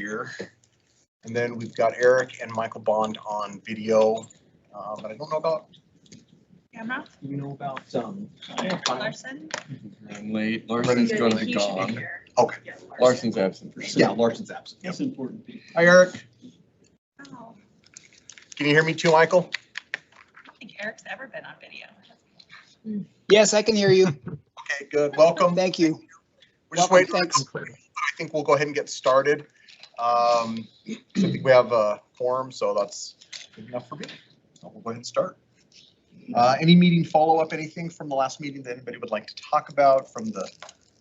here. And then we've got Eric and Michael Bond on video, but I don't know about Camera? you know about Larson? I'm late. Larson's going to be He should gone. here. Okay. Yeah, Larson. Larson's absent for Yeah, Larson's absent. That's important. Hi, Eric. Oh, Can you hear me too, Michael? I don't think Eric's ever been on video. Yes, I can hear you. Okay, good. Welcome. Thank you. We're just Welcome, waiting. thanks. I think we'll go ahead and get started. So I think we have a quorum, so that's good enough for me. So we'll go ahead and start. Any meeting follow-up, anything from the last meeting that anybody would like to talk about from the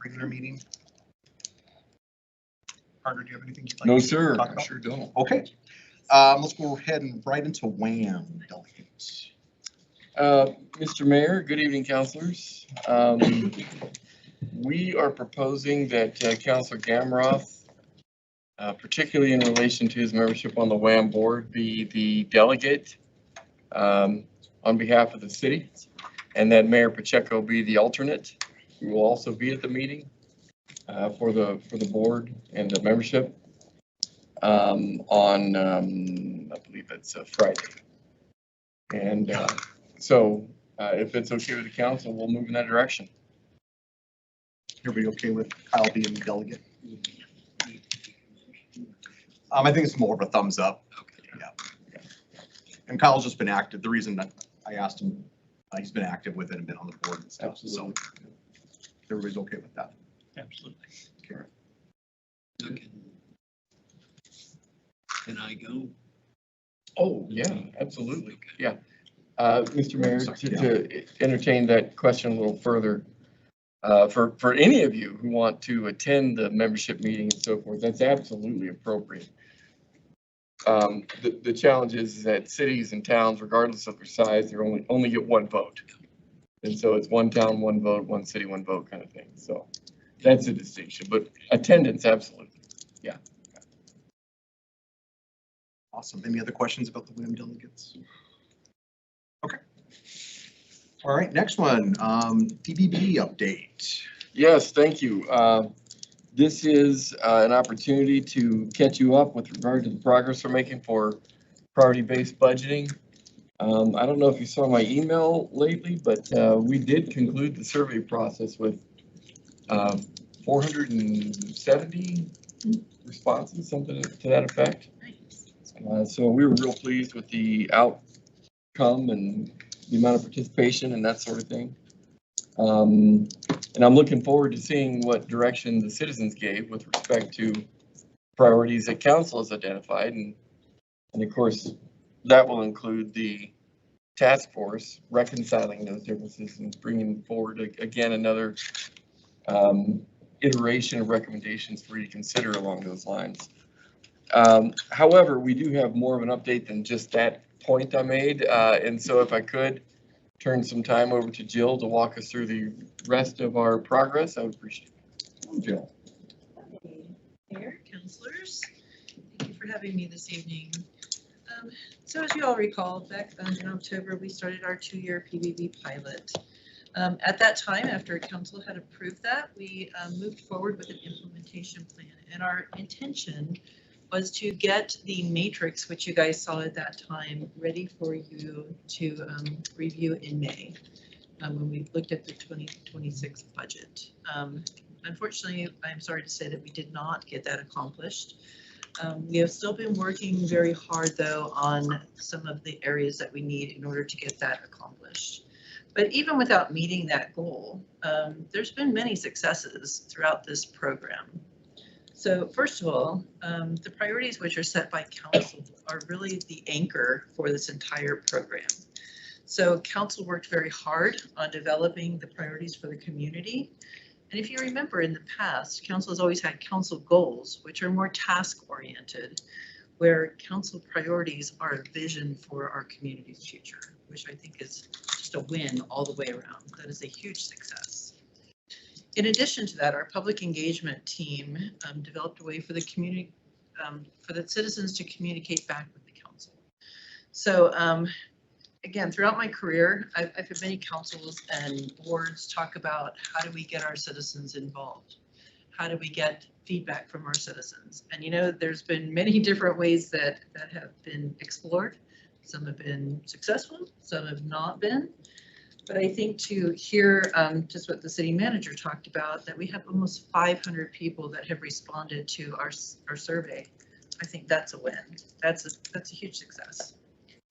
regular meeting? Carter, do you have anything you'd like No, to sir. talk I about? sure don't. Okay. Let's go ahead and right into WHAM delegates. Mr. Mayor, good evening, councilors. We are proposing that Councilor Gamroth, particularly in relation to his membership on the WHAM board, be the delegate on behalf of the city, and that Mayor Pacheco be the alternate. We will also be at the meeting for the board and the membership on I believe it's a Friday. And so if it's okay with the council, we'll move in that direction. Everybody okay with Kyle being the delegate? I think it's more of a thumbs up. Okay. Yeah. And Kyle's just been active. The reason that I asked him, he's been active with it and been on the board and stuff. Absolutely. So everybody's okay with that. Absolutely. Okay. Okay. Can I go? Oh, yeah, absolutely. Okay. Yeah. Mr. Mayor, to entertain that question a little further, for any of you who want to attend the membership meeting and so forth, that's absolutely appropriate. The challenge is that cities and towns, regardless of their size, they only get one vote. And so it's one town, one vote, one city, one vote kind of thing. So that's a distinction, but attendance, absolutely. Yeah. Awesome. Any other questions about the WHAM delegates? Okay. All right, next one, PBB update. Yes, thank you. This is an opportunity to catch you up with regard to the progress we're making for priority-based budgeting. I don't know if you saw my email lately, but we did conclude the survey process with 470 responses, something to that effect. So we were real pleased with the outcome and the amount of participation and that sort of thing. And I'm looking forward to seeing what direction the citizens gave with respect to priorities that council has identified. And of course, that will include the task force reconciling those differences and bringing forward again another iteration of recommendations for you to consider along those lines. However, we do have more of an update than just that point I made. And so if I could turn some time over to Jill to walk us through the rest of our progress, I would appreciate it. Jill. Mayor, councilors, thank you for having me this evening. So as you all recall, back in October, we started our 2-year PBB pilot. At that time, after council had approved that, we moved forward with an implementation plan, and our intention was to get the matrix, which you guys saw at that time, ready for you to review in May when we looked at the 2026 budget. Unfortunately, I'm sorry to say that we did not get that accomplished. We have still been working very hard, though, on some of the areas that we need in order to get that accomplished. But even without meeting that goal, there's been many successes throughout this program. So first of all, the priorities which are set by council are really the anchor for this entire program. So council worked very hard on developing the priorities for the community. And if you remember in the past, council has always had council goals, which are more task oriented, where council priorities are a vision for our community's future, which I think is just a win all the way around. That is a huge success. In addition to that, our public engagement team developed a way for the community, for the citizens to communicate back with the council. So again, throughout my career, I've had many councils and boards talk about how do we get our citizens involved. how do we get feedback from our citizens? And there's been many different ways that have been explored. Some have been successful, some have not been. But I think to hear just what the city manager talked about, that we have almost 500 people that have responded to our survey. I think that's a win. That's a huge success.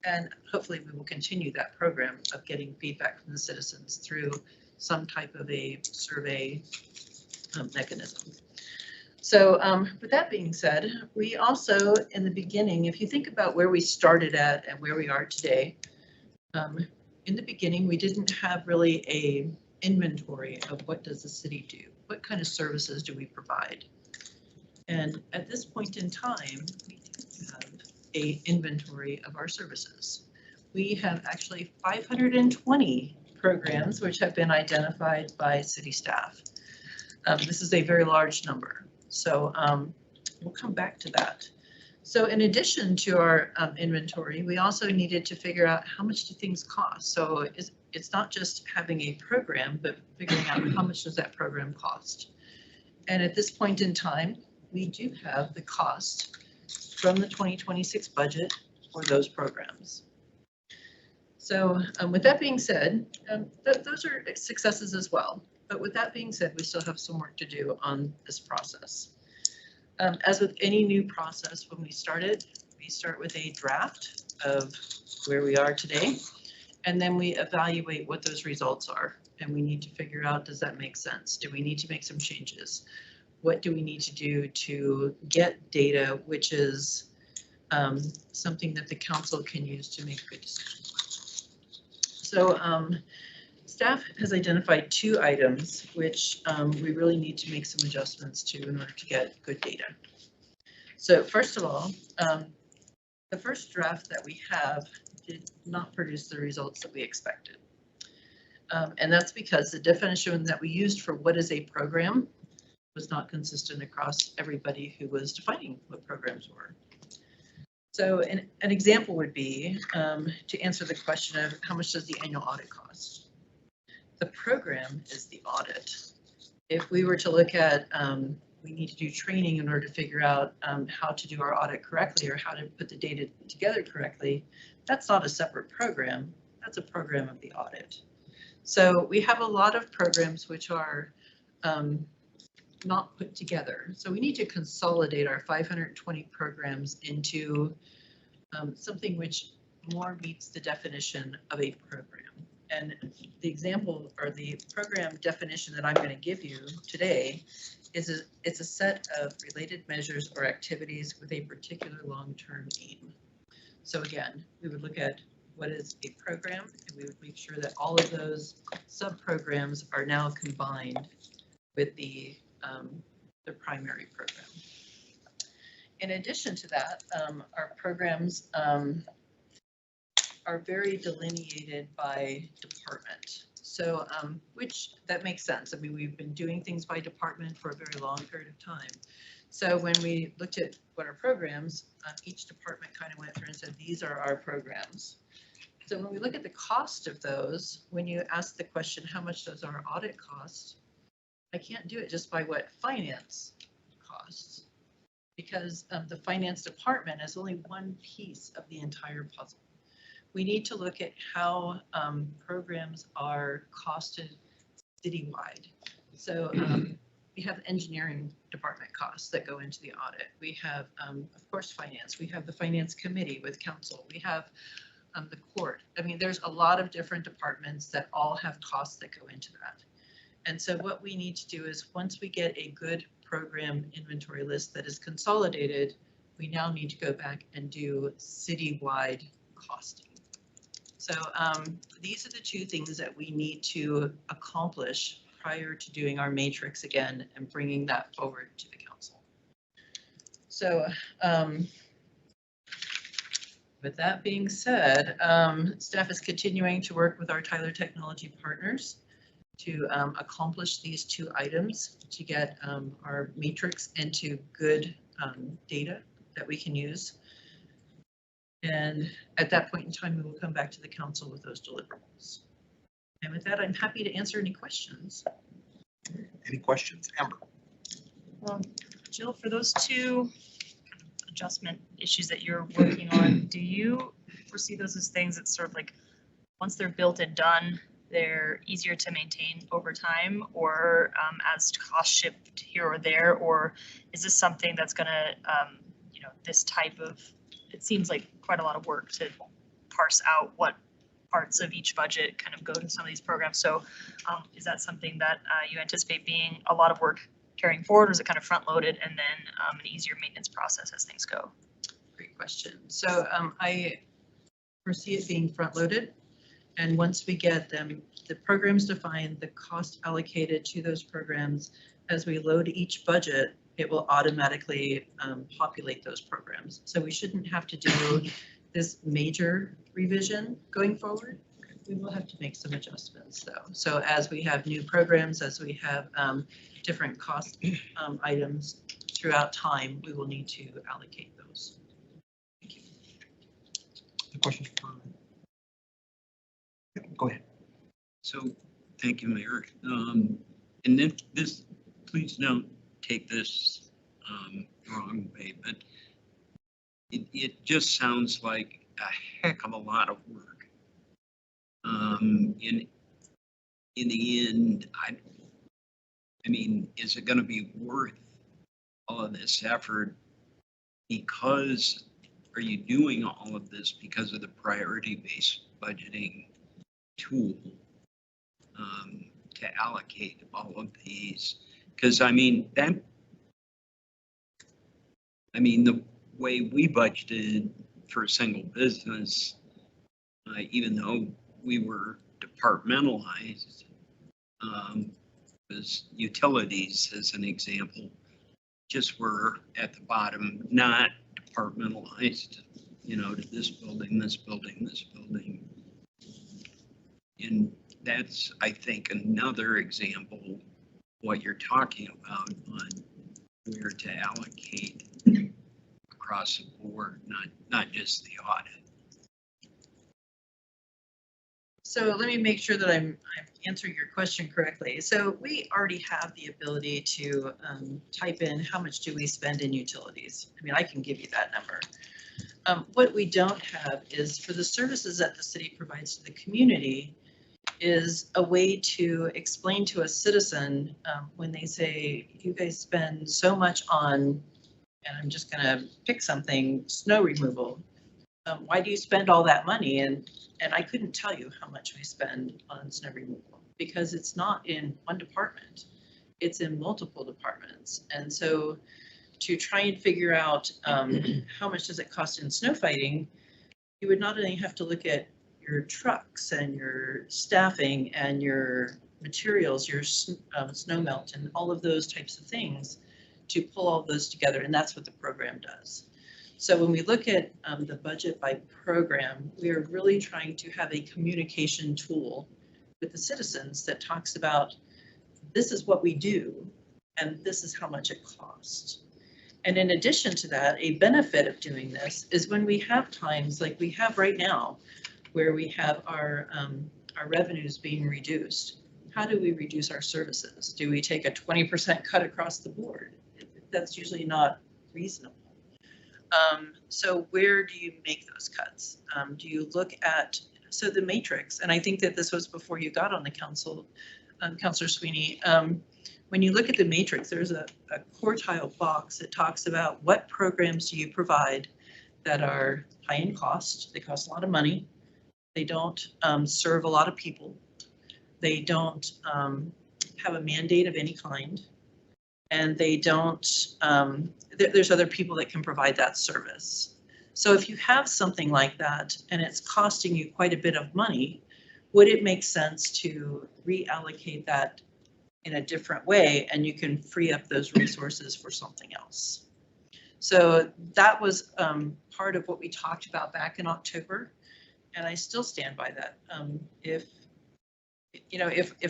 And hopefully we will continue that program of getting feedback from the citizens through some type of a survey mechanism. So with that being said, we also, in the beginning, if you think about where we started at and where we are today, in the beginning, we didn't have really a inventory of what does the city do? What kind of services do we provide? And at this point in time, we do have a inventory of our services. We have actually 520 programs which have been identified by city staff. This is a very large number. So we'll come back to that. So in addition to our inventory, we also needed to figure out how much do things cost. So it's not just having a program, but figuring out how much does that program cost. And at this point in time, we do have the cost from the 2026 budget for those programs. So with that being said, those are successes as well. But with that being said, we still have some work to do on this process. As with any new process, when we start with a draft of where we are today, and then we evaluate what those results are. And we need to figure out, does that make sense? Do we need to make some changes? What do we need to do to get data, which is something that the council can use to make good decisions? So staff has identified 2 items which we really need to make some adjustments to in order to get good data. So first of all, the first draft that we have did not produce the results that we expected. And that's because the definition that we used for what is a program was not consistent across everybody who was defining what programs were. So an example would be to answer the question of how much does the annual audit cost? The program is the audit. If we were to look at, we need to do training in order to figure out how to do our audit correctly or how to put the data together correctly, that's not a separate program, that's a program of the audit. So we have a lot of programs which are not put together. So we need to consolidate our 520 programs into something which more meets the definition of a program. And the example or the program definition that I'm going to give you today is it's a set of related measures or activities with a particular long-term aim. So again, we would look at what is a program, and we would make sure that all of those sub-programs are now combined with the primary program. In addition to that, our programs are very delineated by department. So, which that makes sense. I mean, we've been doing things by department for a very long period of time. So when we looked at what our programs, each department kind of went through and said, these are our programs. So when we look at the cost of those, when you ask the question, how much does our audit cost? I can't do it just by what finance costs, because the finance department is only one piece of the entire puzzle. We need to look at how programs are costed citywide. So we have engineering department costs that go into the audit. We have, of course, finance. We have the finance committee with council. We have the court. I mean, there's a lot of different departments that all have costs that go into that. And so what we need to do is once we get a good program inventory list that is consolidated, we now need to go back and do citywide costing. So these are the 2 things that we need to accomplish prior to doing our matrix again and bringing that forward to the council. So with that being said, staff is continuing to work with our Tyler Technology partners to accomplish these 2 items to get our matrix into good data that we can use. And at that point in time, we will come back to the council with those deliverables. And with that, I'm happy to answer any questions. Any questions? Amber? Jill, for those two adjustment issues that you're working on, do you foresee those as things that sort of like, once they're built and done, they're easier to maintain over time, or as costs shift here or there? Or is this something that's gonna, this type of, it seems like quite a lot of work to parse out what parts of each budget kind of go to some of these programs. So is that something that you anticipate being a lot of work carrying forward, or is it kind of front loaded and then an easier maintenance process as things go? Great question. So I foresee it being front loaded. And once we get them, the programs defined, the cost allocated to those programs, as we load each budget, it will automatically populate those programs. So we shouldn't have to do this major revision going forward. We will have to make some adjustments though. So as we have new programs, as we have different cost items throughout time, we will need to allocate those. Thank you. The questions for? Go ahead. So, thank you, Mayor. And then this, please don't take this wrong way, but it just sounds like a heck of a lot of work. In the end, I mean, is it going to be worth all of this effort? Because are you doing all of this because of the priority-based budgeting tool to allocate all of these? Because I mean the way we budgeted for a single business, even though we were departmentalized, was utilities as an example, just were at the bottom, not departmentalized, to this building, this building, this building. And that's, I think, another example what you're talking about on where to allocate across the board, not just the audit. So let me make sure that I'm answering your question correctly. So we already have the ability to type in how much do we spend in utilities. I mean, I can give you that number. What we don't have is for the services that the city provides to the community is a way to explain to a citizen when they say, you guys spend so much on, and I'm just going to pick something, snow removal. Why do you spend all that money? And I couldn't tell you how much we spend on snow removal because it's not in one department. It's in multiple departments. And so to try and figure out how much does it cost in snow fighting, you would not only have to look at your trucks and your staffing and your materials, your snow melt and all of those types of things to pull all those together. And that's what the program does. So when we look at the budget by program, we are really trying to have a communication tool with the citizens that talks about this is what we do and this is how much it costs. And in addition to that, a benefit of doing this is when we have times like we have right now, where we have our revenues being reduced. How do we reduce our services? Do we take a 20% cut across the board? That's usually not reasonable. So where do you make those cuts? Do you look at, so the matrix, and I think that this was before you got on the council, Councilor Sweeney, when you look at the matrix, there's a quartile box that talks about what programs do you provide that are high in cost, they cost a lot of money, they don't serve a lot of people, they don't have a mandate of any kind, and they don't, there's other people that can provide that service. So if you have something like that and it's costing you quite a bit of money, would it make sense to reallocate that in a different way and you can free up those resources for something else? So that was part of what we talked about back in October, and I still stand by that. If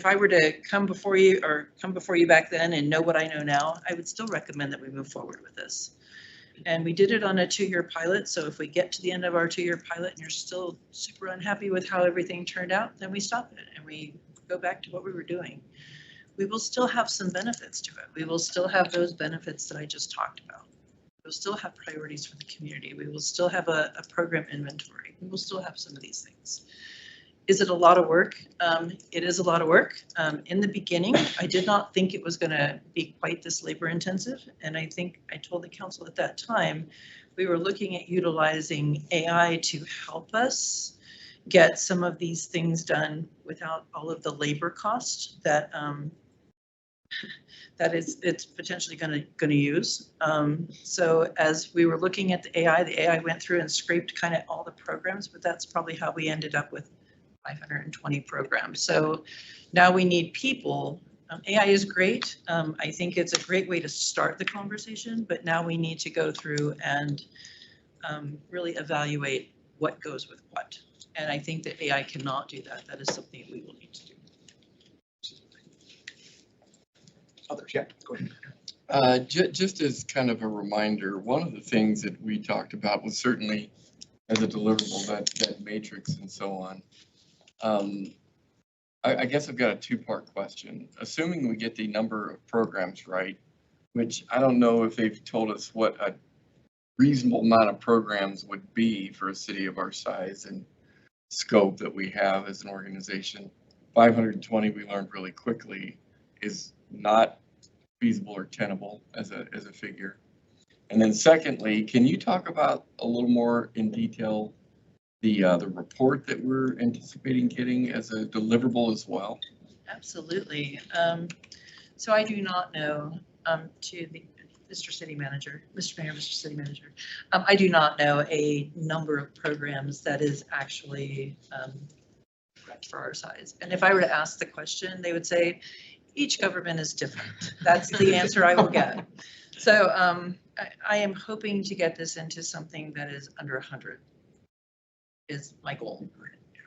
I were to come before you back then and know what I know now, I would still recommend that we move forward with this. And we did it on a 2-year pilot. So if we get to the end of our 2-year pilot and you're still super unhappy with how everything turned out, then we stop it and we go back to what we were doing. we will still have some benefits to it. We will still have those benefits that I just talked about. We'll still have priorities for the community. We will still have a program inventory. We will still have some of these things. Is it a lot of work? It is a lot of work. In the beginning, I did not think it was going to be quite this labor intensive. And I think I told the council at that time, we were looking at utilizing AI to help us get some of these things done without all of the labor cost that it's potentially going to use. So as we were looking at the AI went through and scraped kind of all the programs, but that's probably how we ended up with 520 programs. So now we need people. AI is great. I think it's a great way to start the conversation, but now we need to go through and really evaluate what goes with what. And I think that AI cannot do that. That is something we will need to do. Others, yeah, go ahead. Just as kind of a reminder, one of the things that we talked about was certainly as a deliverable, that matrix and so on. I guess I've got a two-part question. Assuming we get the number of programs right, which I don't know if they've told us what a reasonable amount of programs would be for a city of our size and scope that we have as an organization. 520, we learned really quickly, is not feasible or tenable as a figure. And then secondly, can you talk about a little more in detail the report that we're anticipating getting as a deliverable as well? Absolutely. So I do not know, to the Mr. City Manager, Mr. Mayor, Mr. City Manager, I do not know a number of programs that is actually correct for our size. And if I were to ask the question, they would say, each government is different. That's the answer I will get. So I am hoping to get this into something that is under 100 is my goal.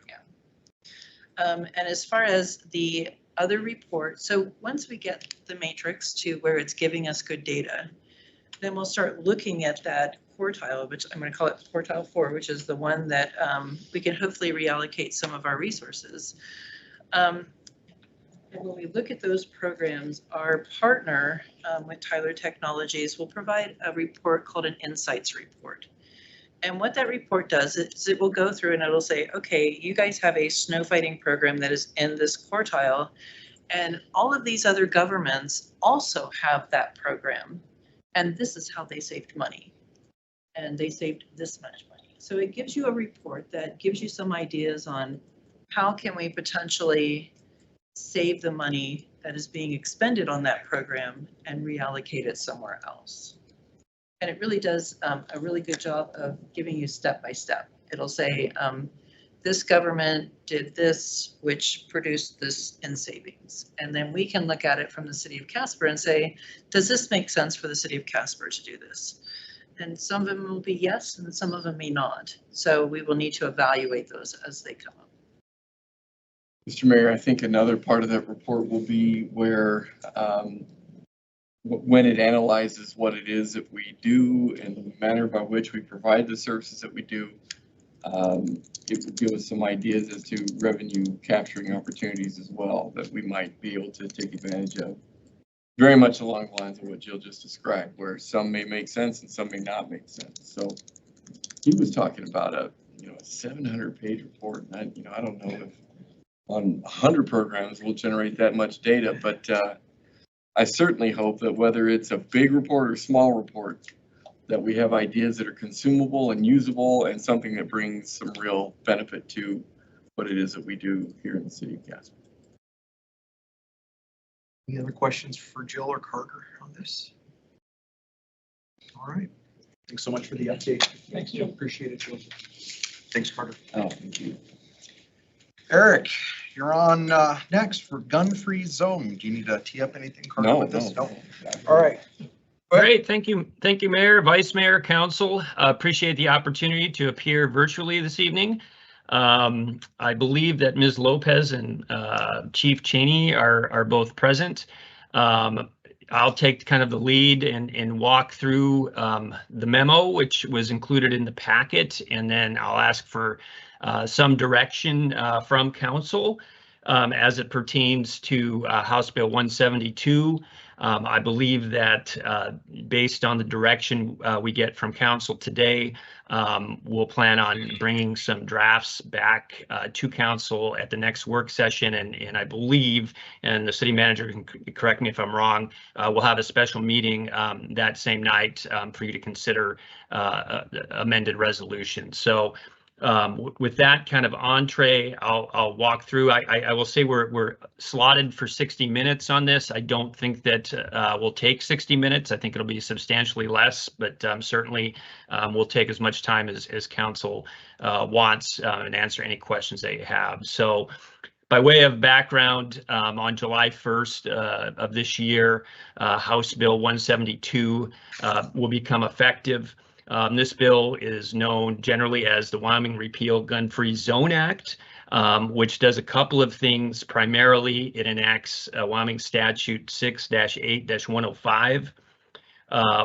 Yeah. And as far as the other report, so once we get the matrix to where it's giving us good data, then we'll start looking at that quartile, which I'm going to call it quartile 4, which is the one that we can hopefully reallocate some of our resources. And when we look at those programs, our partner with Tyler Technologies will provide a report called an Insights report. And what that report does is it will go through and it'll say, okay, you guys have a snow fighting program that is in this quartile, and all of these other governments also have that program. And this is how they saved money. And they saved this much money. So it gives you a report that gives you some ideas on how can we potentially save the money that is being expended on that program and reallocate it somewhere else. And it really does a really good job of giving you step by step. It'll say, this government did this, which produced this in savings. And then we can look at it from the city of Casper and say, does this make sense for the city of Casper to do this? And some of them will be yes, and some of them may not. So we will need to evaluate those as they come up. Mr. Mayor, I think another part of that report will be where when it analyzes what it is that we do and the manner by which we provide the services that we do, it would give us some ideas as to revenue capturing opportunities as well that we might be able to take advantage of. Very much along the lines of what Jill just described, where some may make sense and some may not make sense. So he was talking about a 700-page report, and I don't know if on 100 programs we'll generate that much data, but I certainly hope that whether it's a big report or small report, that we have ideas that are consumable and usable and something that brings some real benefit to what it is that we do here in the city of Casper. Any other questions for Jill or Carter on this? All right. Thanks so much for the update. Thanks, Jill. Appreciate it, Jill. Thanks, Carter. Oh, thank you. Eric, you're on next for gun-free zone. Do you need to tee up anything, Carter? No, with this? no. All right. Great, thank you, Mayor, Vice Mayor, Council. Appreciate the opportunity to appear virtually this evening. I believe that Ms. Lopez and Chief Cheney are both present. I'll take kind of the lead and walk through the memo, which was included in the packet, and then I'll ask for some direction from Council. as it pertains to House Bill 172. I believe that based on the direction we get from council today, we'll plan on bringing some drafts back to council at the next work session. And I believe, and the city manager can correct me if I'm wrong, we'll have a special meeting that same night for you to consider amended resolution. So with that kind of entree, I'll walk through. I will say we're slotted for 60 minutes on this. I don't think that we'll take 60 minutes. I think it'll be substantially less, but certainly we'll take as much time as council wants and answer any questions that you have. So by way of background, on July 1st of this year, House Bill 172 will become effective. This bill is known generally as the Wyoming Repeal Gun-Free Zone Act, which does a couple of things. Primarily, it enacts Wyoming Statute 6-8-105,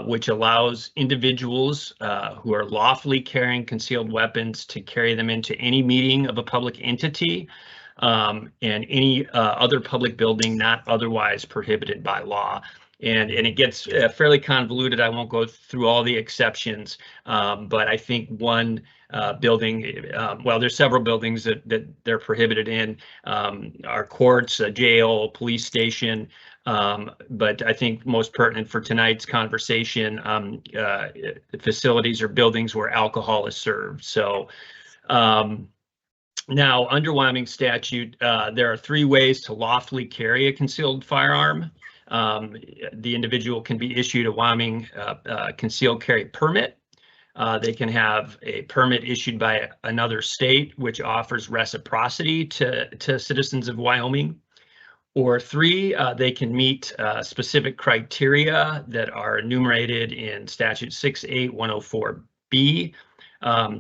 which allows individuals who are lawfully carrying concealed weapons to carry them into any meeting of a public entity and any other public building not otherwise prohibited by law. And it gets fairly convoluted. I won't go through all the exceptions, but I think one building, well, there's several buildings that they're prohibited in, our courts, a jail, police station, but I think most pertinent for tonight's conversation, facilities or buildings where alcohol is served. So now, under Wyoming statute, there are 3 ways to lawfully carry a concealed firearm. The individual can be issued a Wyoming concealed carry permit. They can have a permit issued by another state, which offers reciprocity to citizens of Wyoming. Or 3, they can meet specific criteria that are enumerated in statute 6-8-104B.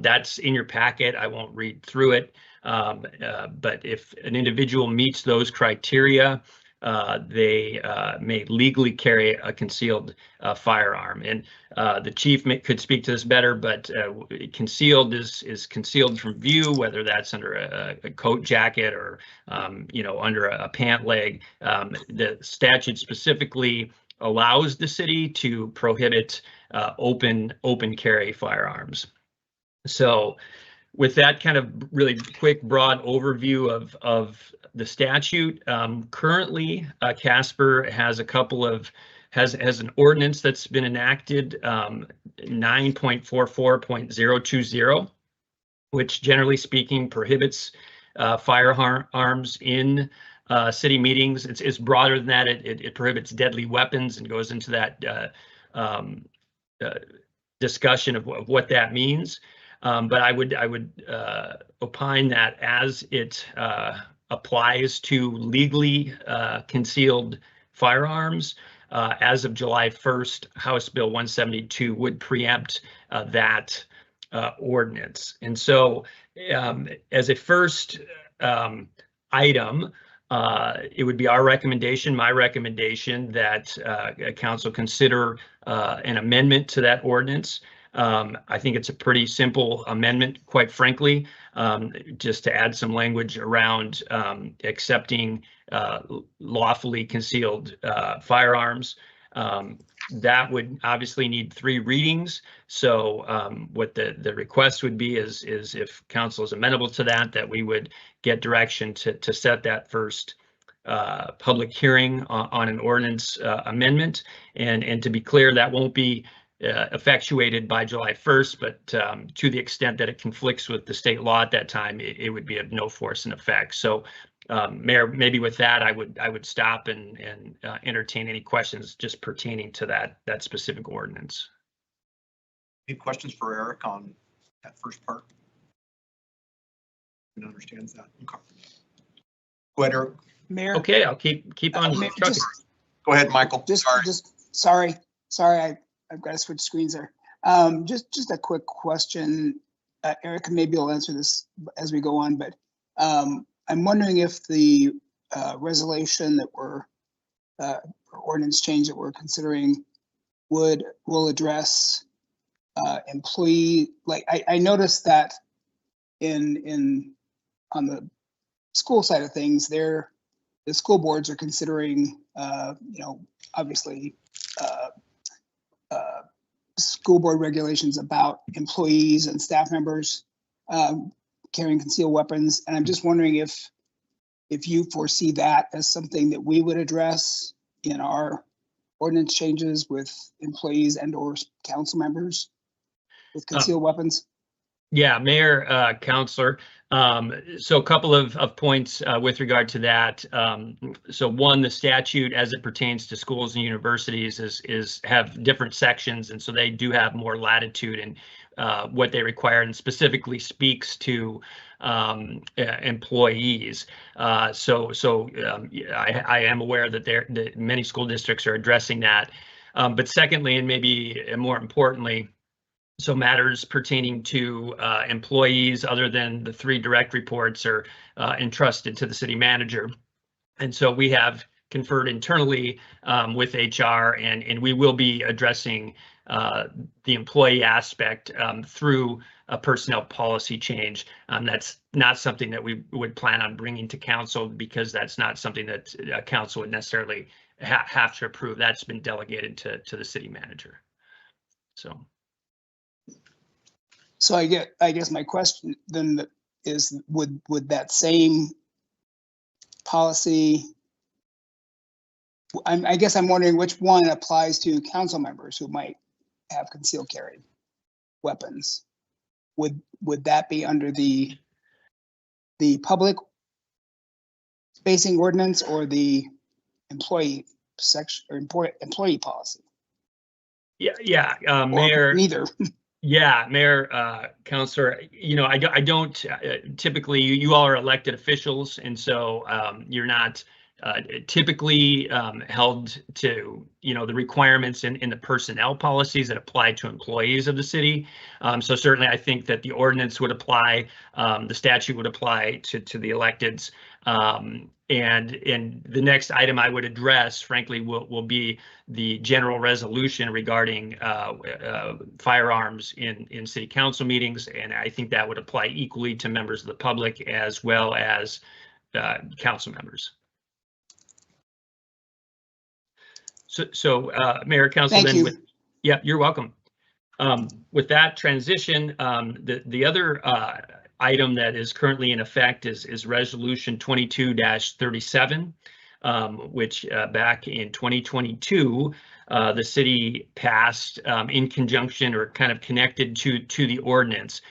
That's in your packet. I won't read through it. But if an individual meets those criteria, they may legally carry a concealed firearm. And the chief could speak to this better, but concealed is concealed from view, whether that's under a coat jacket or under a pant leg. The statute specifically allows the city to prohibit open carry firearms. So with that kind of really quick, broad overview of the statute, currently Casper has has an ordinance that's been enacted, 9.44.020, which generally speaking prohibits firearms in city meetings. It's broader than that. It prohibits deadly weapons and goes into that discussion of what that means. But I would opine that as it applies to legally concealed firearms, as of July 1st, House Bill 172 would preempt that ordinance. And so as a first item, it would be my recommendation that council consider an amendment to that ordinance. I think it's a pretty simple amendment, quite frankly, just to add some language around accepting lawfully concealed firearms. That would obviously need 3 readings. So what the request would be is if council is amenable to that we would get direction to set that first public hearing on an ordinance amendment. And to be clear, that won't be effectuated by July 1st, but to the extent that it conflicts with the state law at that time, it would be of no force in effect. So Mayor, maybe with that, I would stop and entertain any questions just pertaining to that specific ordinance. Any questions for Eric on that first part? He understands that. Okay. Go ahead, Eric. Mayor. Okay, I'll keep on trucking. Go ahead, Michael. Sorry, I've got to switch screens there. Just a quick question. Eric, maybe you'll answer this as we go on, but I'm wondering if the resolution that or ordinance change that we're considering will address employee, like I noticed that on the school side of things, the school boards are considering, obviously, school board regulations about employees and staff members carrying concealed weapons. And I'm just wondering if you foresee that as something that we would address in our ordinance changes with employees and or council members with concealed weapons. Yeah, Mayor, Counselor. So a couple of points with regard to that. So one, the statute as it pertains to schools and universities is have different sections, and so they do have more latitude in what they require, and specifically speaks to employees. I am aware that many school districts are addressing that. But secondly, and maybe more importantly, so matters pertaining to employees other than the 3 direct reports are entrusted to the city manager. And so we have conferred internally with HR, and we will be addressing the employee aspect through a personnel policy change. That's not something that we would plan on bringing to council, because that's not something that council would necessarily have to approve. That's been delegated to the city manager. So I guess my question then is, would that same policy, I guess I'm wondering which one applies to council members who might have concealed carry weapons. Would that be under the public facing ordinance or the employee section or employee policy? Yeah, Mayor. Neither. Yeah, Mayor, Counselor, I don't typically, you all are elected officials, and so you're not typically held to, the requirements in the personnel policies that apply to employees of the city. So certainly I think that the ordinance would apply, the statute would apply to the electeds. And the next item I would address, frankly, will be the general resolution regarding firearms in city council meetings, and I think that would apply equally to members of the public as well as council members. So Mayor, Councilman, yeah, you're welcome. With that transition, the other item that is currently in effect is Resolution 22-37, which back in 2022, the city passed in conjunction or kind of connected to the ordinance,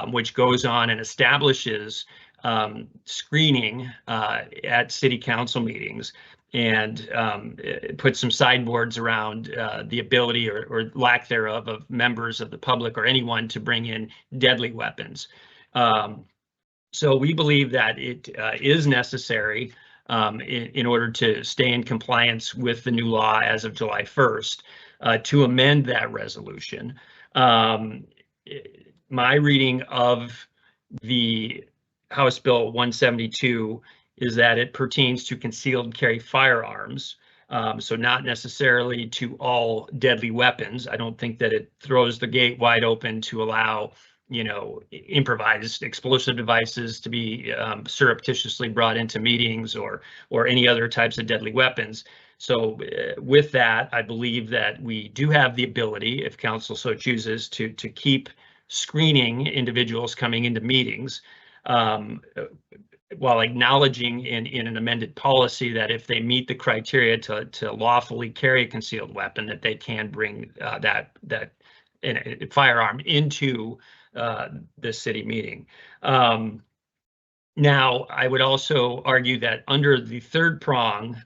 which goes on and establishes screening at city council meetings, and put some sideboards around the ability or lack thereof of members of the public or anyone to bring in deadly weapons. So we believe that it is necessary in order to stay in compliance with the new law as of July 1st to amend that resolution. My reading of the House Bill 172 is that it pertains to concealed carry firearms, so not necessarily to all deadly weapons. I don't think that it throws the gate wide open to allow, improvised explosive devices to be surreptitiously brought into meetings or any other types of deadly weapons. So with that, I believe that we do have the ability, if council so chooses, to keep screening individuals coming into meetings, while acknowledging in an amended policy that if they meet the criteria to lawfully carry a concealed weapon, that they can bring that firearm into the city meeting. Now, I would also argue that under the third prong,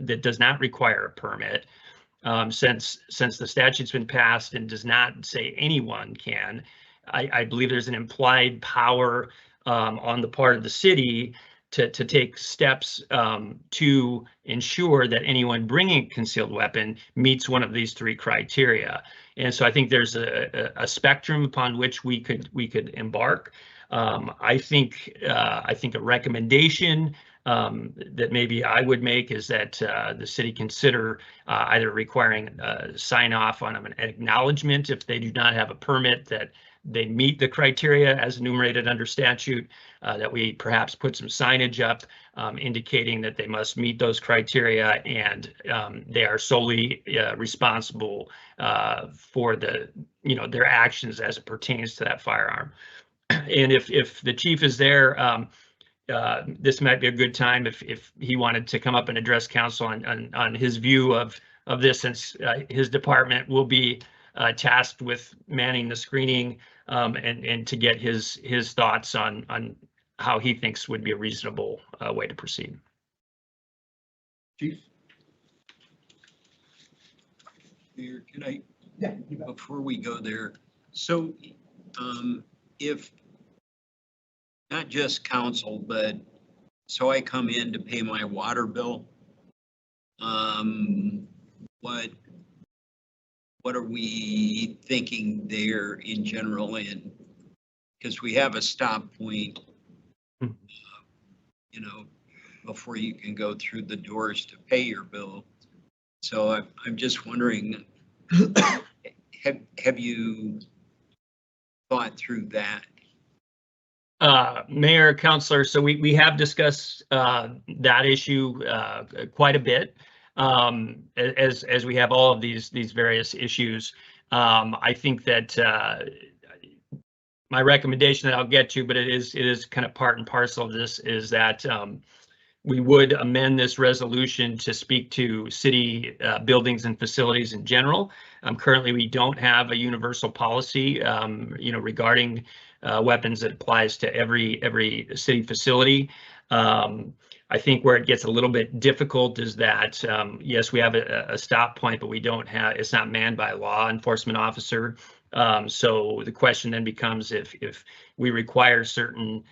that does not require a permit, since the statute's been passed and does not say anyone can, I believe there's an implied power on the part of the city to take steps to ensure that anyone bringing a concealed weapon meets one of these 3 criteria. And so I think there's a spectrum upon which we could embark. I think a recommendation that maybe I would make is that the city consider either requiring sign off on an acknowledgement if they do not have a permit, they meet the criteria as enumerated under statute, that we perhaps put some signage up indicating that they must meet those criteria, and they are solely responsible for their actions as it pertains to that firearm. And if the chief is there, this might be a good time if he wanted to come up and address council on his view of this, since his department will be tasked with manning the screening, and to get his thoughts on how he thinks would be a reasonable way to proceed. Chief? Mayor, can I, Yeah. You bet. before we go there, so if not just council, but so I come in to pay my water bill, what are we thinking there in general? And because we have a stop point, before you can go through the doors to pay your bill. So I'm just wondering, have you thought through that? Mayor, councilor, so we have discussed that issue quite a bit, as we have all of these various issues. I think that my recommendation that I'll get to, but it is kind of part and parcel of this, is that we would amend this resolution to speak to city buildings and facilities in general. Currently, we don't have a universal policy, regarding weapons that applies to every city facility. I think where it gets a little bit difficult is that, yes, we have a stop point, but we don't have, it's not manned by a law enforcement officer. So the question then becomes, if we require certain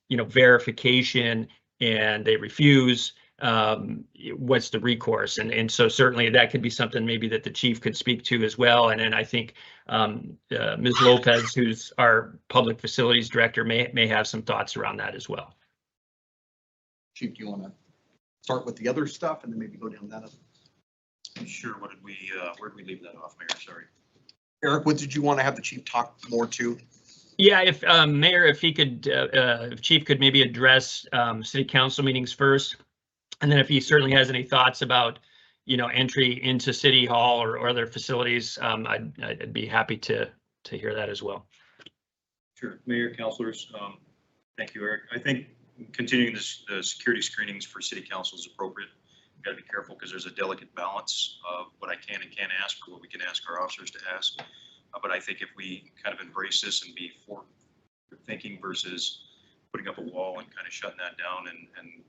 verification and they refuse, what's the recourse? And so certainly that could be something maybe that the chief could speak to as well. And then I think Ms. Lopez, who's our public facilities director, may have some thoughts around that as well. Chief, do you want to start with the other stuff and then maybe go down that? Sure. What did we, where did we leave that off, Mayor? Sorry. Eric, what did you want to have the chief talk more to? Yeah, if Mayor, if Chief could maybe address city council meetings first, and then if he certainly has any thoughts about, entry into City Hall or other facilities, I'd be happy to hear that as well. Sure. Mayor, councilors, thank you, Eric. I think continuing the security screenings for city council is appropriate. We've got to be careful because there's a delicate balance of what I can and can't ask, or what we can ask our officers to ask. But I think if we kind of embrace this and be forward thinking versus putting up a wall and kind of shutting that down, and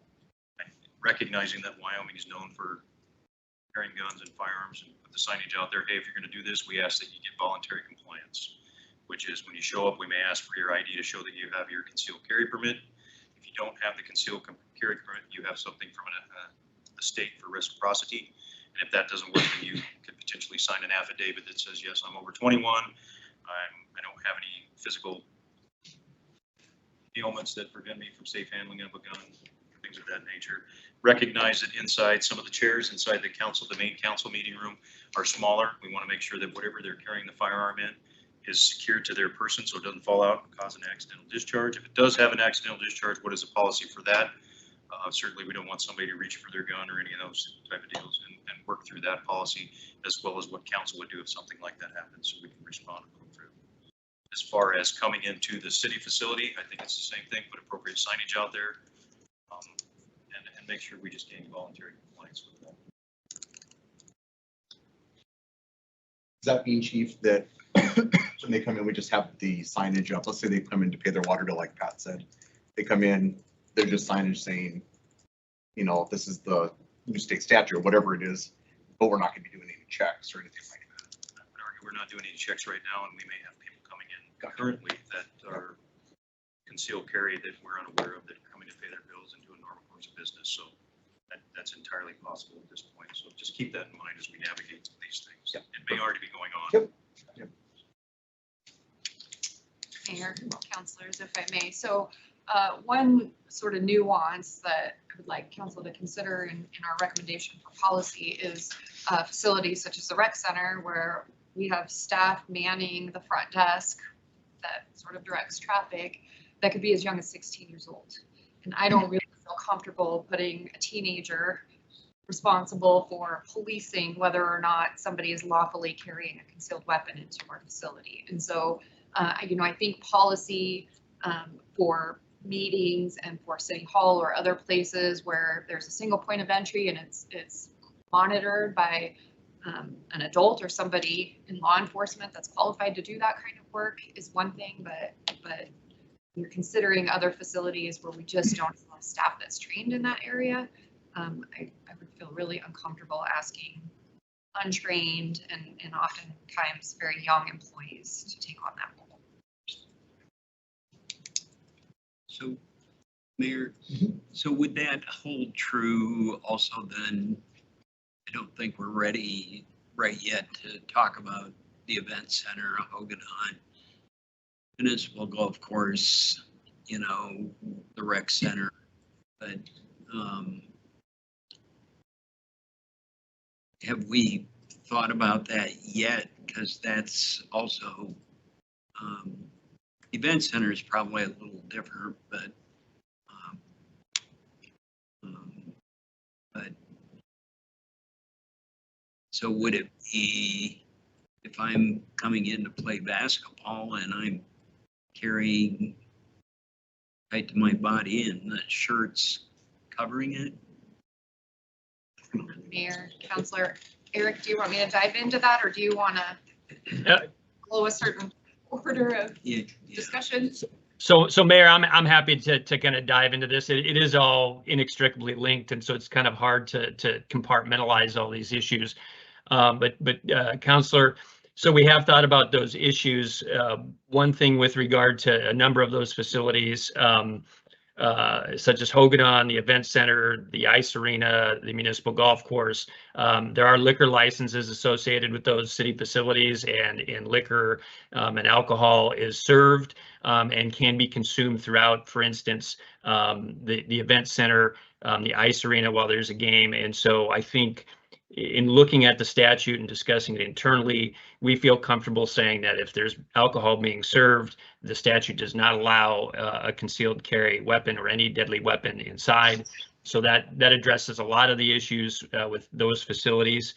recognizing that Wyoming is known for carrying guns and firearms, and put the signage out there, hey, if you're going to do this, we ask that you get voluntary compliance, which is when you show up, we may ask for your ID to show that you have your concealed carry permit. If you don't have the concealed carry permit, you have something from a state for reciprocity. And if that doesn't work, then you could potentially sign an affidavit that says, yes, I'm over 21. I don't have any physical ailments that prevent me from safe handling of a gun, things of that nature. Recognize that inside some of the chairs inside the main council meeting room are smaller. We want to make sure that whatever they're carrying the firearm in is secured to their person so it doesn't fall out and cause an accidental discharge. If it does have an accidental discharge, what is the policy for that? Certainly, we don't want somebody to reach for their gun or any of those type of deals, and work through that policy, as well as what council would do if something like that happens, so we can respond appropriately. As far as coming into the city facility, I think it's the same thing, put appropriate signage out there, and make sure we just gain voluntary compliance with that. Does that mean, Chief, that when they come in, we just have the signage up? Let's say they come in to pay their water bill, like Pat said. They come in, they're just signage saying, this is the new state statute or whatever it is, but we're not going to be doing any checks or anything like that. I would argue we're not doing any checks right now, and we may have people coming in currently that are concealed carry that we're unaware of, that are coming to pay their bills and doing normal course of business. So that's entirely possible at this point. So just keep that in mind as we navigate these things. Yep. It may already be going on. Yep. Mayor, councilors, if I may. So one sort of nuance that I would like council to consider in our recommendation for policy is facilities such as the rec center, where we have staff manning the front desk that sort of directs traffic that could be as young as 16 years old. And I don't really feel comfortable putting a teenager responsible for policing whether or not somebody is lawfully carrying a concealed weapon into our facility. And so, I think policy for meetings and for City Hall or other places where there's a single point of entry and it's monitored by an adult or somebody in law enforcement that's qualified to do that kind of work is one thing, but you're considering other facilities where we just don't have staff that's trained in that area. I would feel really uncomfortable asking untrained and oftentimes very young employees to take on that role. So, Mayor, so would that hold true also then? I don't think we're ready right yet to talk about the event center, Hogadon, municipal golf course, the rec center, but have we thought about that yet? Because that's also, event center is probably a little different, but so would it be, if I'm coming in to play basketball and I'm carrying tight to my body and the shirt's covering it? Mayor, Councilor, Eric, do you want me to dive into that, or do you want to follow a certain order of discussion? So Mayor, I'm happy to kind of dive into this. It is all inextricably linked, and so it's kind of hard to compartmentalize all these issues. But Councilor, so we have thought about those issues. One thing with regard to a number of those facilities, such as Hogadon, the event center, the ice arena, the municipal golf course. There are liquor licenses associated with those city facilities, and liquor and alcohol is served and can be consumed throughout, for instance, the event center, the ice arena while there's a game. And so I think in looking at the statute and discussing it internally, we feel comfortable saying that if there's alcohol being served, the statute does not allow a concealed carry weapon or any deadly weapon inside. So that addresses a lot of the issues with those facilities.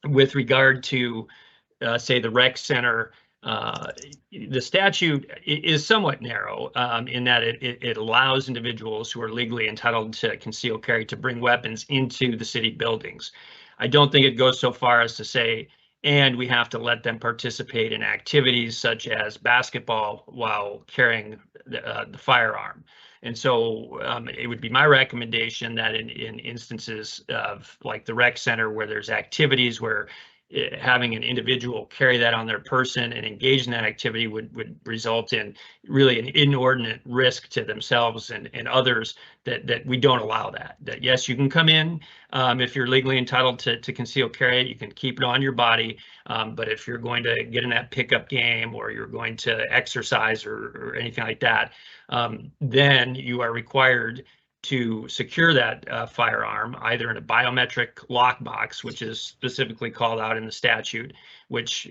With regard to, say, the rec center, the statute is somewhat narrow in that it allows individuals who are legally entitled to conceal carry to bring weapons into the city buildings. I don't think it goes so far as to say, and we have to let them participate in activities such as basketball while carrying the firearm. And so it would be my recommendation that in instances of like the rec center where there's activities where having an individual carry that on their person and engage in that activity would result in really an inordinate risk to themselves and others, that we don't allow that. That yes, you can come in if you're legally entitled to conceal carry it, you can keep it on your body. But if you're going to get in that pickup game or you're going to exercise or anything like that, then you are required to secure that firearm either in a biometric lockbox, which is specifically called out in the statute, which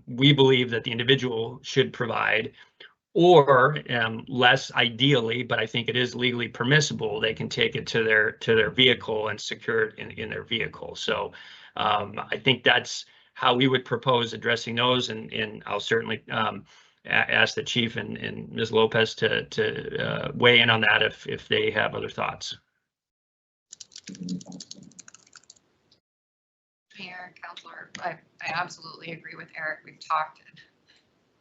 we believe that the individual should provide, or less ideally, but I think it is legally permissible, they can take it to their vehicle and secure it in their vehicle. So I think that's how we would propose addressing those, and I'll certainly ask the chief and Ms. Lopez to weigh in on that if they have other thoughts. Mayor, Councilor, I absolutely agree with Eric. We've talked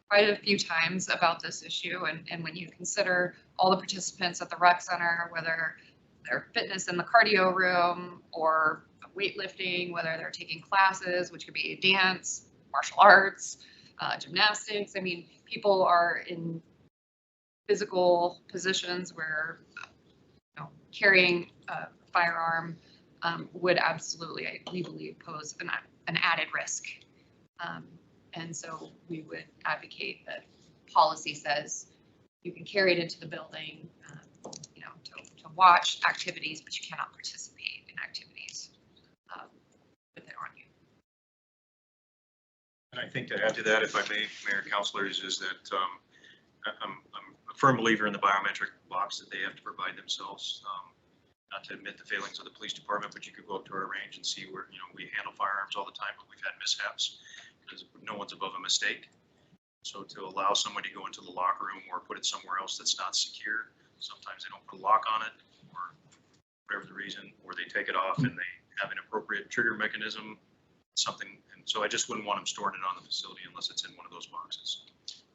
quite a few times about this issue, and when you consider all the participants at the rec center, whether they're fitness in the cardio room or weightlifting, whether they're taking classes, which could be dance, martial arts, gymnastics. I mean, people are in physical positions where carrying a firearm would absolutely, we believe, pose an added risk. And so we would advocate that policy says you can carry it into the building, to watch activities, but you cannot participate in activities with it on you. And I think to add to that, if I may, Mayor, councilors, is that I'm a firm believer in the biometric box that they have to provide themselves. Not to admit the failings of the police department, but you could go up to our range and see where, we handle firearms all the time, but we've had mishaps because no one's above a mistake. So to allow somebody to go into the locker room or put it somewhere else that's not secure, sometimes they don't put a lock on it or whatever the reason, or they take it off and they have an appropriate trigger mechanism, something. And so I just wouldn't want them storing it on the facility unless it's in one of those boxes.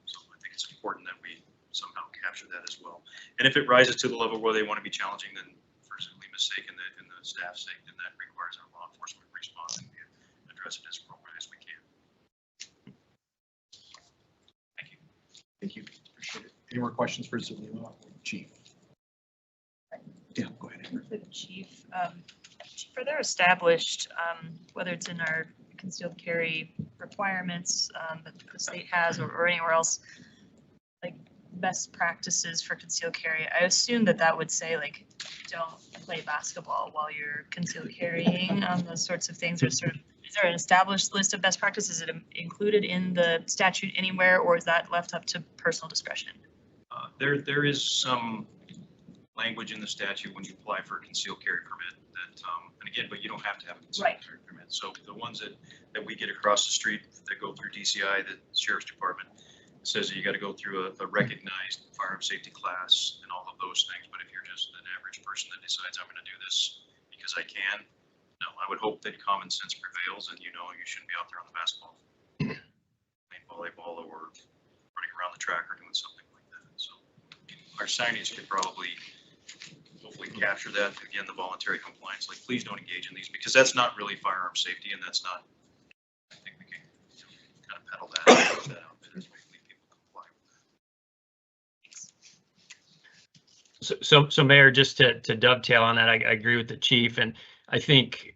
So I think it's important that we somehow capture that as well. And if it rises to the level where they want to be challenging, then physically mistaken in the staff's sake, then that requires our law enforcement response and we address it as appropriate as we can. Thank you. Thank you. Appreciate it. Any more questions for Zulima, Chief? Yeah, go ahead. Amber. For the chief, are there established, whether it's in our concealed carry requirements that the state has or anywhere else, like best practices for concealed carry? I assume that would say like, don't play basketball while you're concealed carrying, those sorts of things. Are is there an established list of best practices? Is it included in the statute anywhere, or is that left up to personal discretion? There is some language in the statute when you apply for a concealed carry permit that, and again, but you don't have to have a concealed carry permit. So the ones that we get across the street that go through DCI, the Sheriff's Department, says that you got to go through a recognized firearm safety class and all of those things. But if you're just an average person that decides I'm going to do this because I can, no, I would hope that common sense prevails and you shouldn't be out there on the basketball, playing volleyball or running around the track or doing something like that. So our signage could probably hopefully capture that. Again, the voluntary compliance, like please don't engage in these because that's not really firearm safety and that's not, I think we can kind of peddle that out there. So Mayor, just to dovetail on that, I agree with the chief. And I think,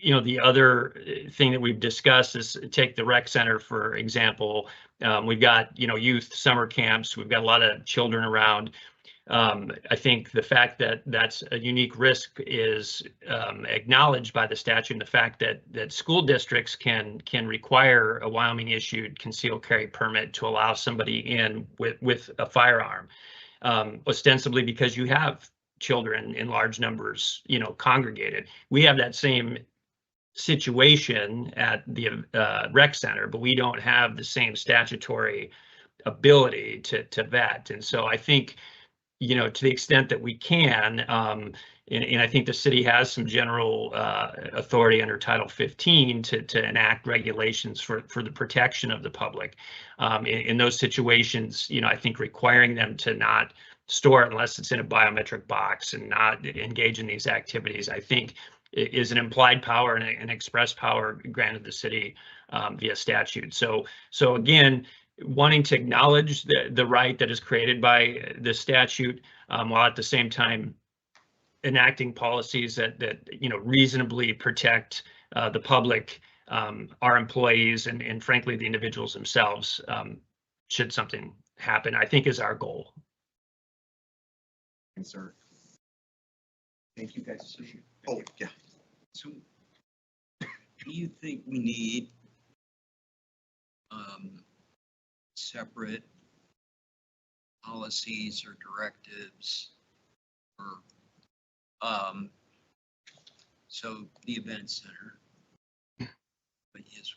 the other thing that we've discussed is take the rec center, for example. We've got, youth summer camps. We've got a lot of children around. I think the fact that that's a unique risk is acknowledged by the statute, and the fact that school districts can require a Wyoming issued concealed carry permit to allow somebody in with a firearm. Ostensibly because you have children in large numbers, congregated. We have that same situation at the rec center, but we don't have the same statutory ability to vet. And so I think, to the extent that we can, and I think the city has some general authority under Title 15 to enact regulations for the protection of the public. In those situations, I think requiring them to not store it unless it's in a biometric box and not engage in these activities, I think is an implied power and an express power granted the city via statute. So again, wanting to acknowledge the right that is created by the statute, while at the same time enacting policies that reasonably protect the public, our employees, and frankly the individuals themselves, should something happen, I think is our goal. Thanks, sir. Thank you, guys. Oh, yeah. So do you think we need separate policies or directives or so the event center is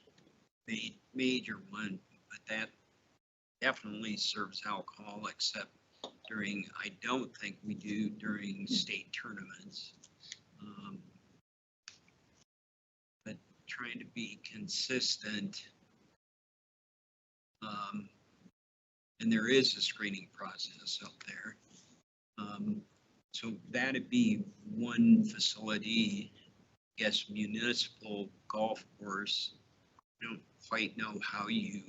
major one, but that definitely serves alcohol, except I don't think we do during state tournaments. But trying to be consistent. And there is a screening process up there. So that'd be one facility, I guess municipal golf course. I don't quite know how you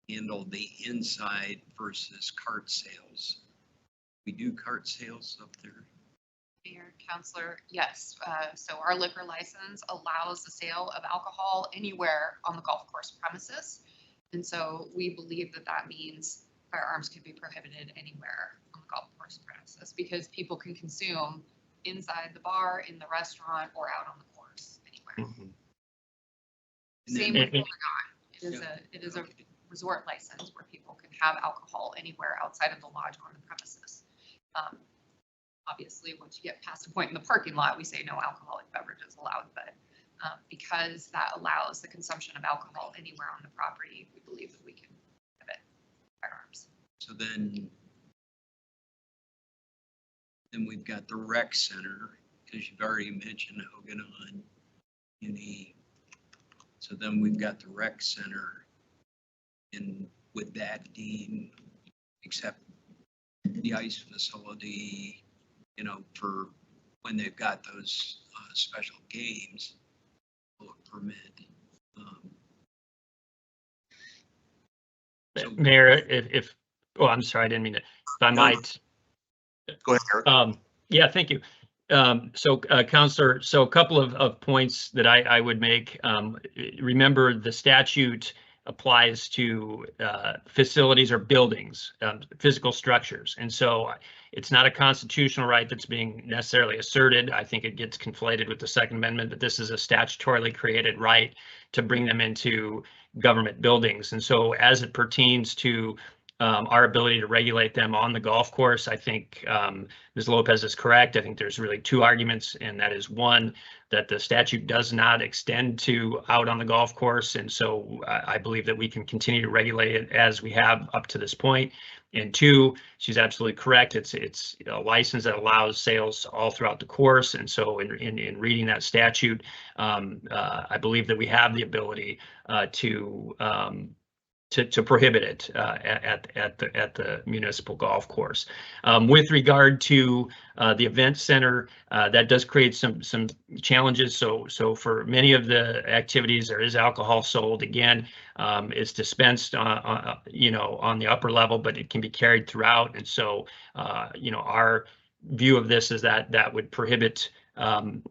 handle the inside versus cart sales. We do cart sales up there. Mayor, Councilor, yes. So our liquor license allows the sale of alcohol anywhere on the golf course premises. And so we believe that means firearms can be prohibited anywhere on the golf course premises because people can consume inside the bar, in the restaurant, or out on the course, anywhere. Mm-hmm. Same with going on. It is a resort license where people can have alcohol anywhere outside of the lodge on the premises. Obviously, once you get past a point in the parking lot, we say no alcoholic beverages allowed, but because that allows the consumption of alcohol anywhere on the property, we believe that we can prohibit firearms. So then we've got the rec center, because you've already mentioned Hogan Uni. So then we've got the rec center, and would that deem, except the ice facility, you know, for when they've got those special games, will permit. So- Mayor, oh, I'm sorry, I didn't mean to, if I No, might. Go ahead, Eric. Yeah, thank you. Counselor, so a couple of points that I would make. Remember, the statute applies to facilities or buildings, physical structures. And so it's not a constitutional right that's being necessarily asserted. I think it gets conflated with the Second Amendment, but this is a statutorily created right to bring them into government buildings. And so as it pertains to our ability to regulate them on the golf course, I think Ms. Lopez is correct. I think there's really two arguments, and that is one, that the statute does not extend to out on the golf course. And so I believe that we can continue to regulate it as we have up to this point. And two, she's absolutely correct. It's a license that allows sales all throughout the course. And so in reading that statute, I believe that we have the ability to prohibit it at the municipal golf course. With regard to the event center, that does create some challenges. So for many of the activities, there is alcohol sold. Again, it's dispensed on the upper level, but it can be carried throughout. And so our view of this is that would prohibit.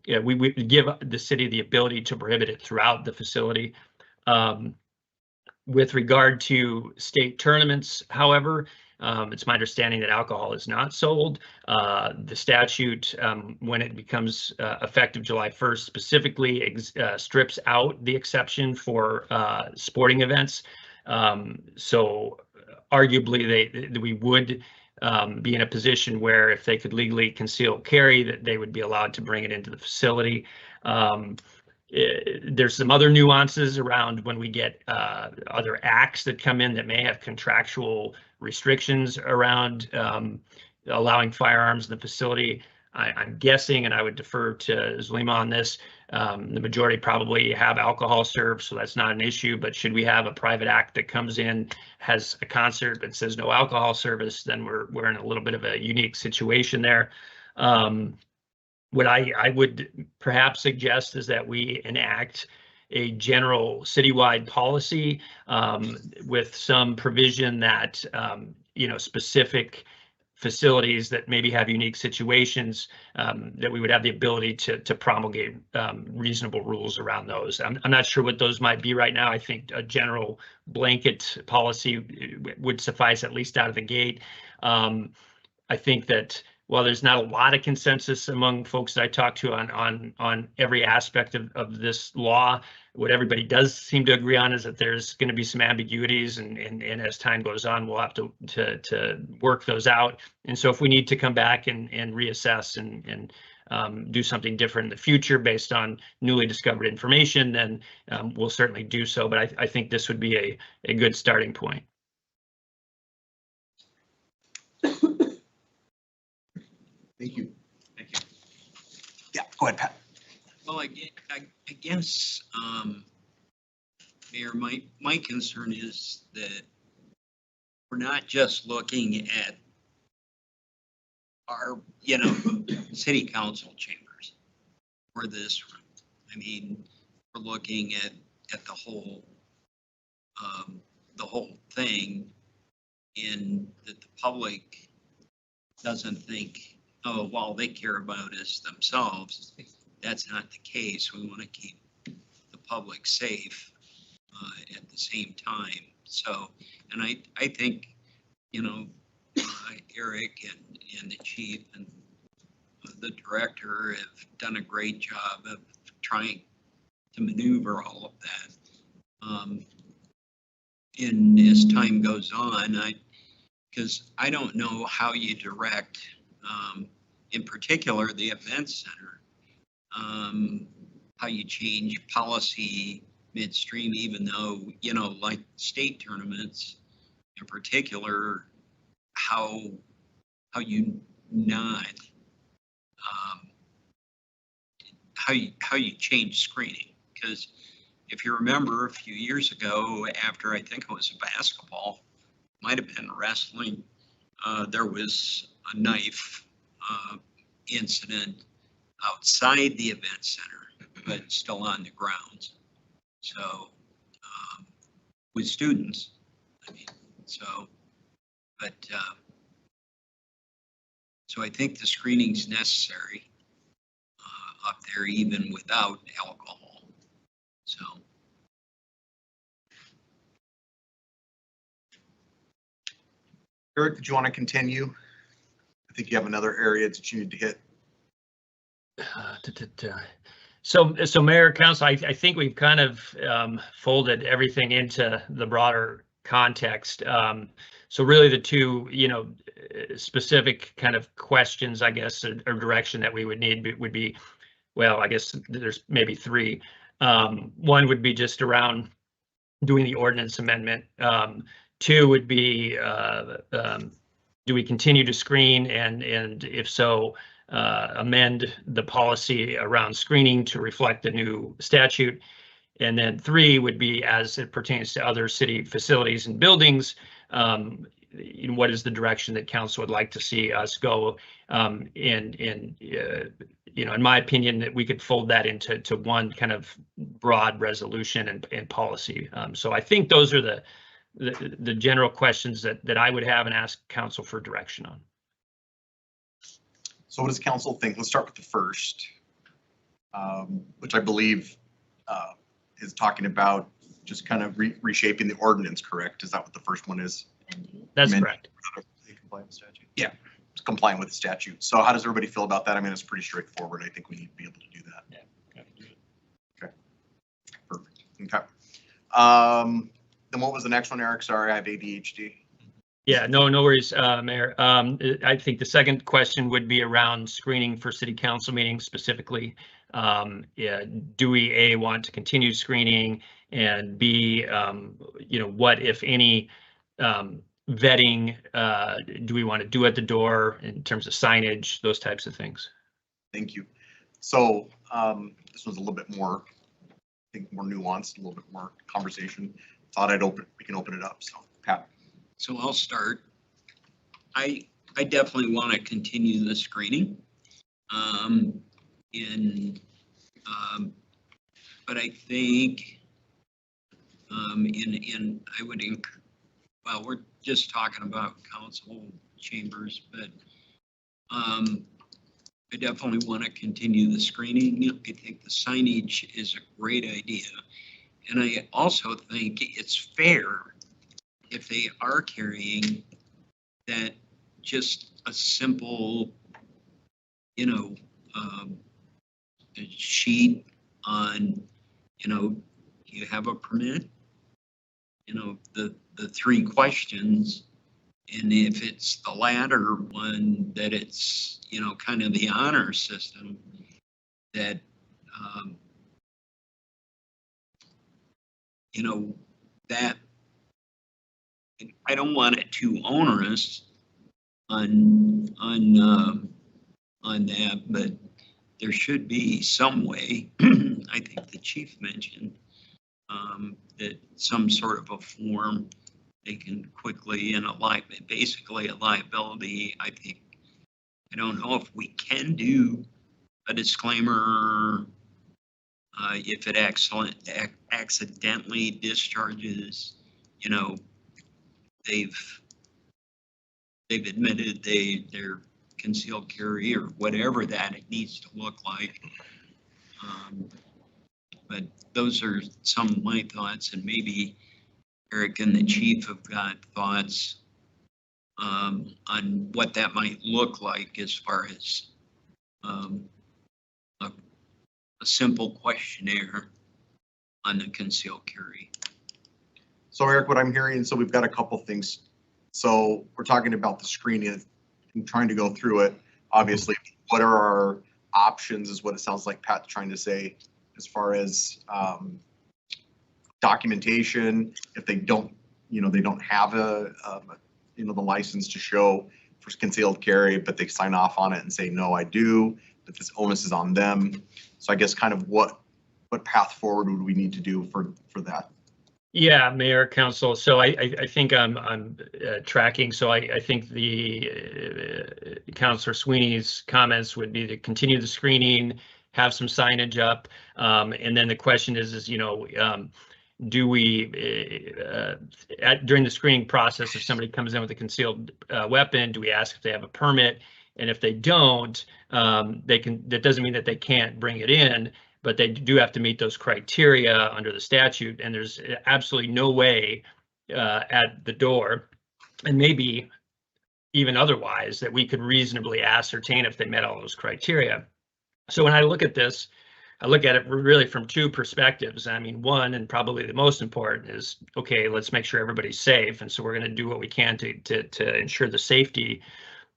We would give the city the ability to prohibit it throughout the facility. With regard to state tournaments, however, it's my understanding that alcohol is not sold. The statute, when it becomes effective July 1st, specifically strips out the exception for sporting events. So arguably, we would be in a position where if they could legally conceal carry, that they would be allowed to bring it into the facility. There's some other nuances around when we get other acts that come in that may have contractual restrictions around allowing firearms in the facility. I'm guessing, and I would defer to Zulima on this, the majority probably have alcohol served, so that's not an issue. But should we have a private act that comes in, has a concert but says no alcohol service, then we're in a little bit of a unique situation there. What I would perhaps suggest is that we enact a general citywide policy with some provision that specific facilities that maybe have unique situations, that we would have the ability to promulgate reasonable rules around those. I'm not sure what those might be right now. I think a general blanket policy would suffice, at least out of the gate. I think that while there's not a lot of consensus among folks that I talk to on every aspect of this law, what everybody does seem to agree on is that there's going to be some ambiguities, and as time goes on, we'll have to work those out. And so if we need to come back and reassess and do something different in the future based on newly discovered information, then we'll certainly do so. But I think this would be a good starting point. Thank you. Thank you. Yeah, go ahead, Pat. Well, I guess, Mayor, my concern is that we're not just looking at our, city council chambers or this room. I mean, we're looking at the whole thing, and that the public doesn't think, oh, well, they care about us themselves. That's not the case. We want to keep the public safe at the same time. So, and I think, Eric and the chief and the director have done a great job of trying to maneuver all of that. in as time goes on, because I don't know how you direct, in particular, the event center, how you change policy midstream, even though, you know, like state tournaments in particular, how you not, how you change screening. Because if you remember a few years ago, after I think it was basketball, might have been wrestling, there was a knife incident outside the event center, but still on the grounds. So with students, I mean, so, but so I think the screening's necessary up there even without alcohol. So. Eric, did you want to continue? I think you have another area that you need to hit. So Mayor, Council, I think we've kind of folded everything into the broader context. So really the two, you know, specific kind of questions, I guess, or direction that we would need would be, well, I guess there's maybe three. One would be just around doing the ordinance amendment. Two would be, do we continue to screen, and if so, amend the policy around screening to reflect the new statute? And then three would be, as it pertains to other city facilities and buildings, what is the direction that council would like to see us go? You know, in my opinion, that we could fold that into one kind of broad resolution and policy. So I think those are the general questions that I would have and ask council for direction on. So what does council think? Let's start with the first, which I believe is talking about just kind of reshaping the ordinance, correct? Is that what the first one is? That's correct. Yeah, it's complying with the statute. So how does everybody feel about that? I mean, it's pretty straightforward. I think we need to be able to do that. Yeah. Okay. Perfect. Okay. Then what was the next one, Eric? Sorry, I have ADHD. Yeah, no worries, Mayor. I think the second question would be around screening for city council meetings specifically. Yeah, do we want to continue screening, and B, you know, what if any vetting do we want to do at the door in terms of signage, those types of things? Thank you. So this was a little bit more, I think, more nuanced, a little bit more conversation. Thought we can open it up. So Pat. So I'll start. I definitely want to continue the screening. But I think I would well, we're just talking about council chambers, but I definitely want to continue the screening. I think the signage is a great idea. And I also think it's fair if they are carrying that, just a simple, you know, a sheet on, you know, you have a permit, you know, the three questions. And if it's the latter one, that it's, you know, kind of the honor system that, you know, that I don't want it too onerous on that, but there should be some way. I think the chief mentioned that some sort of a form they can quickly, and basically a liability. I don't know if we can do a disclaimer if it accidentally discharges, you know, they've admitted they're concealed carry or whatever that it needs to look like. But those are some of my thoughts, and maybe Eric and the chief have got thoughts on what that might look like as far as a simple questionnaire on the concealed carry. So Eric, what I'm hearing, so we've got a couple things. So we're talking about the screening and trying to go through it. Obviously, what are our options is what it sounds like Pat's trying to say as far as documentation. If they don't, they don't have the license to show for concealed carry, but they sign off on it and say, no, I do, but this onus is on them. So I guess kind of what path forward would we need to do for that? Yeah, Mayor, Council. So I think I'm tracking. So I think the Councilor Sweeney's comments would be to continue the screening, have some signage up, and then the question is do we during the screening process, if somebody comes in with a concealed weapon, do we ask if they have a permit? And if they don't, that doesn't mean that they can't bring it in, but they do have to meet those criteria under the statute, and there's absolutely no way at the door, and maybe even otherwise, that we could reasonably ascertain if they met all those criteria. So when I look at this, I look at it really from two perspectives. I mean, one, and probably the most important, is, okay, let's make sure everybody's safe, and so we're going to do what we can to ensure the safety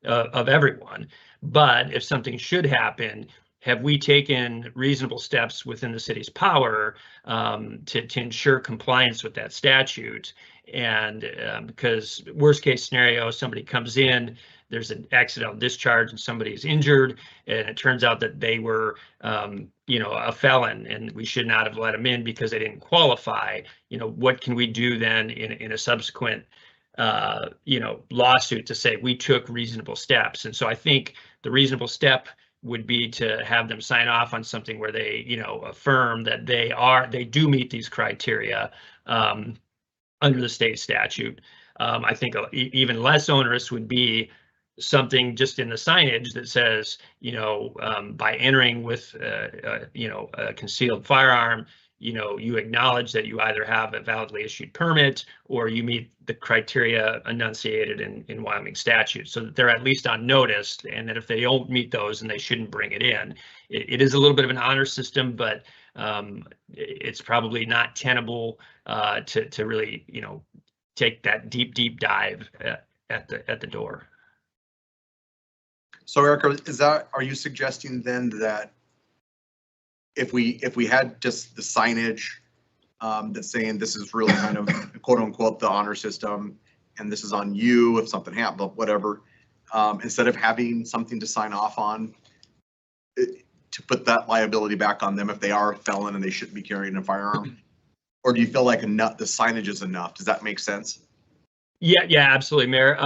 of everyone. But if something should happen, have we taken reasonable steps within the city's power to ensure compliance with that statute? And because worst case scenario, somebody comes in, there's an accidental discharge and somebody is injured, and it turns out that they were a felon and we should not have let them in because they didn't qualify. What can we do then in a subsequent lawsuit to say we took reasonable steps? And so I think the reasonable step would be to have them sign off on something where they, affirm that they do meet these criteria under the state statute. I think even less onerous would be something just in the signage that says, by entering with, a concealed firearm, you acknowledge that you either have a validly issued permit or you meet the criteria enunciated in Wyoming statute, so that they're at least on notice, and that if they don't meet those, then they shouldn't bring it in. It is a little bit of an honor system, but it's probably not tenable to really, take that deep dive at the door. So Erica, are you suggesting then that if we had just the signage that's saying this is really kind of quote unquote the honor system, and this is on you if something happened, whatever, instead of having something to sign off on, to put that liability back on them if they are a felon and they shouldn't be carrying a firearm? Or do you feel like the signage is enough? Does that make sense? Yeah, absolutely, Mayor.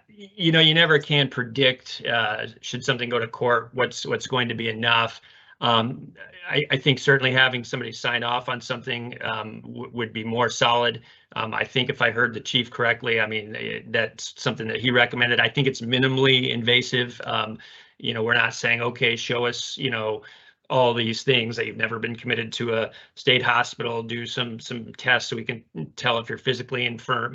You never can predict should something go to court what's going to be enough. I think certainly having somebody sign off on something would be more solid. I think if I heard the chief correctly, I mean, that's something that he recommended. I think it's minimally invasive. We're not saying, okay, show us, all these things that you've never been committed to a state hospital, do some tests so we can tell if you're physically infirm,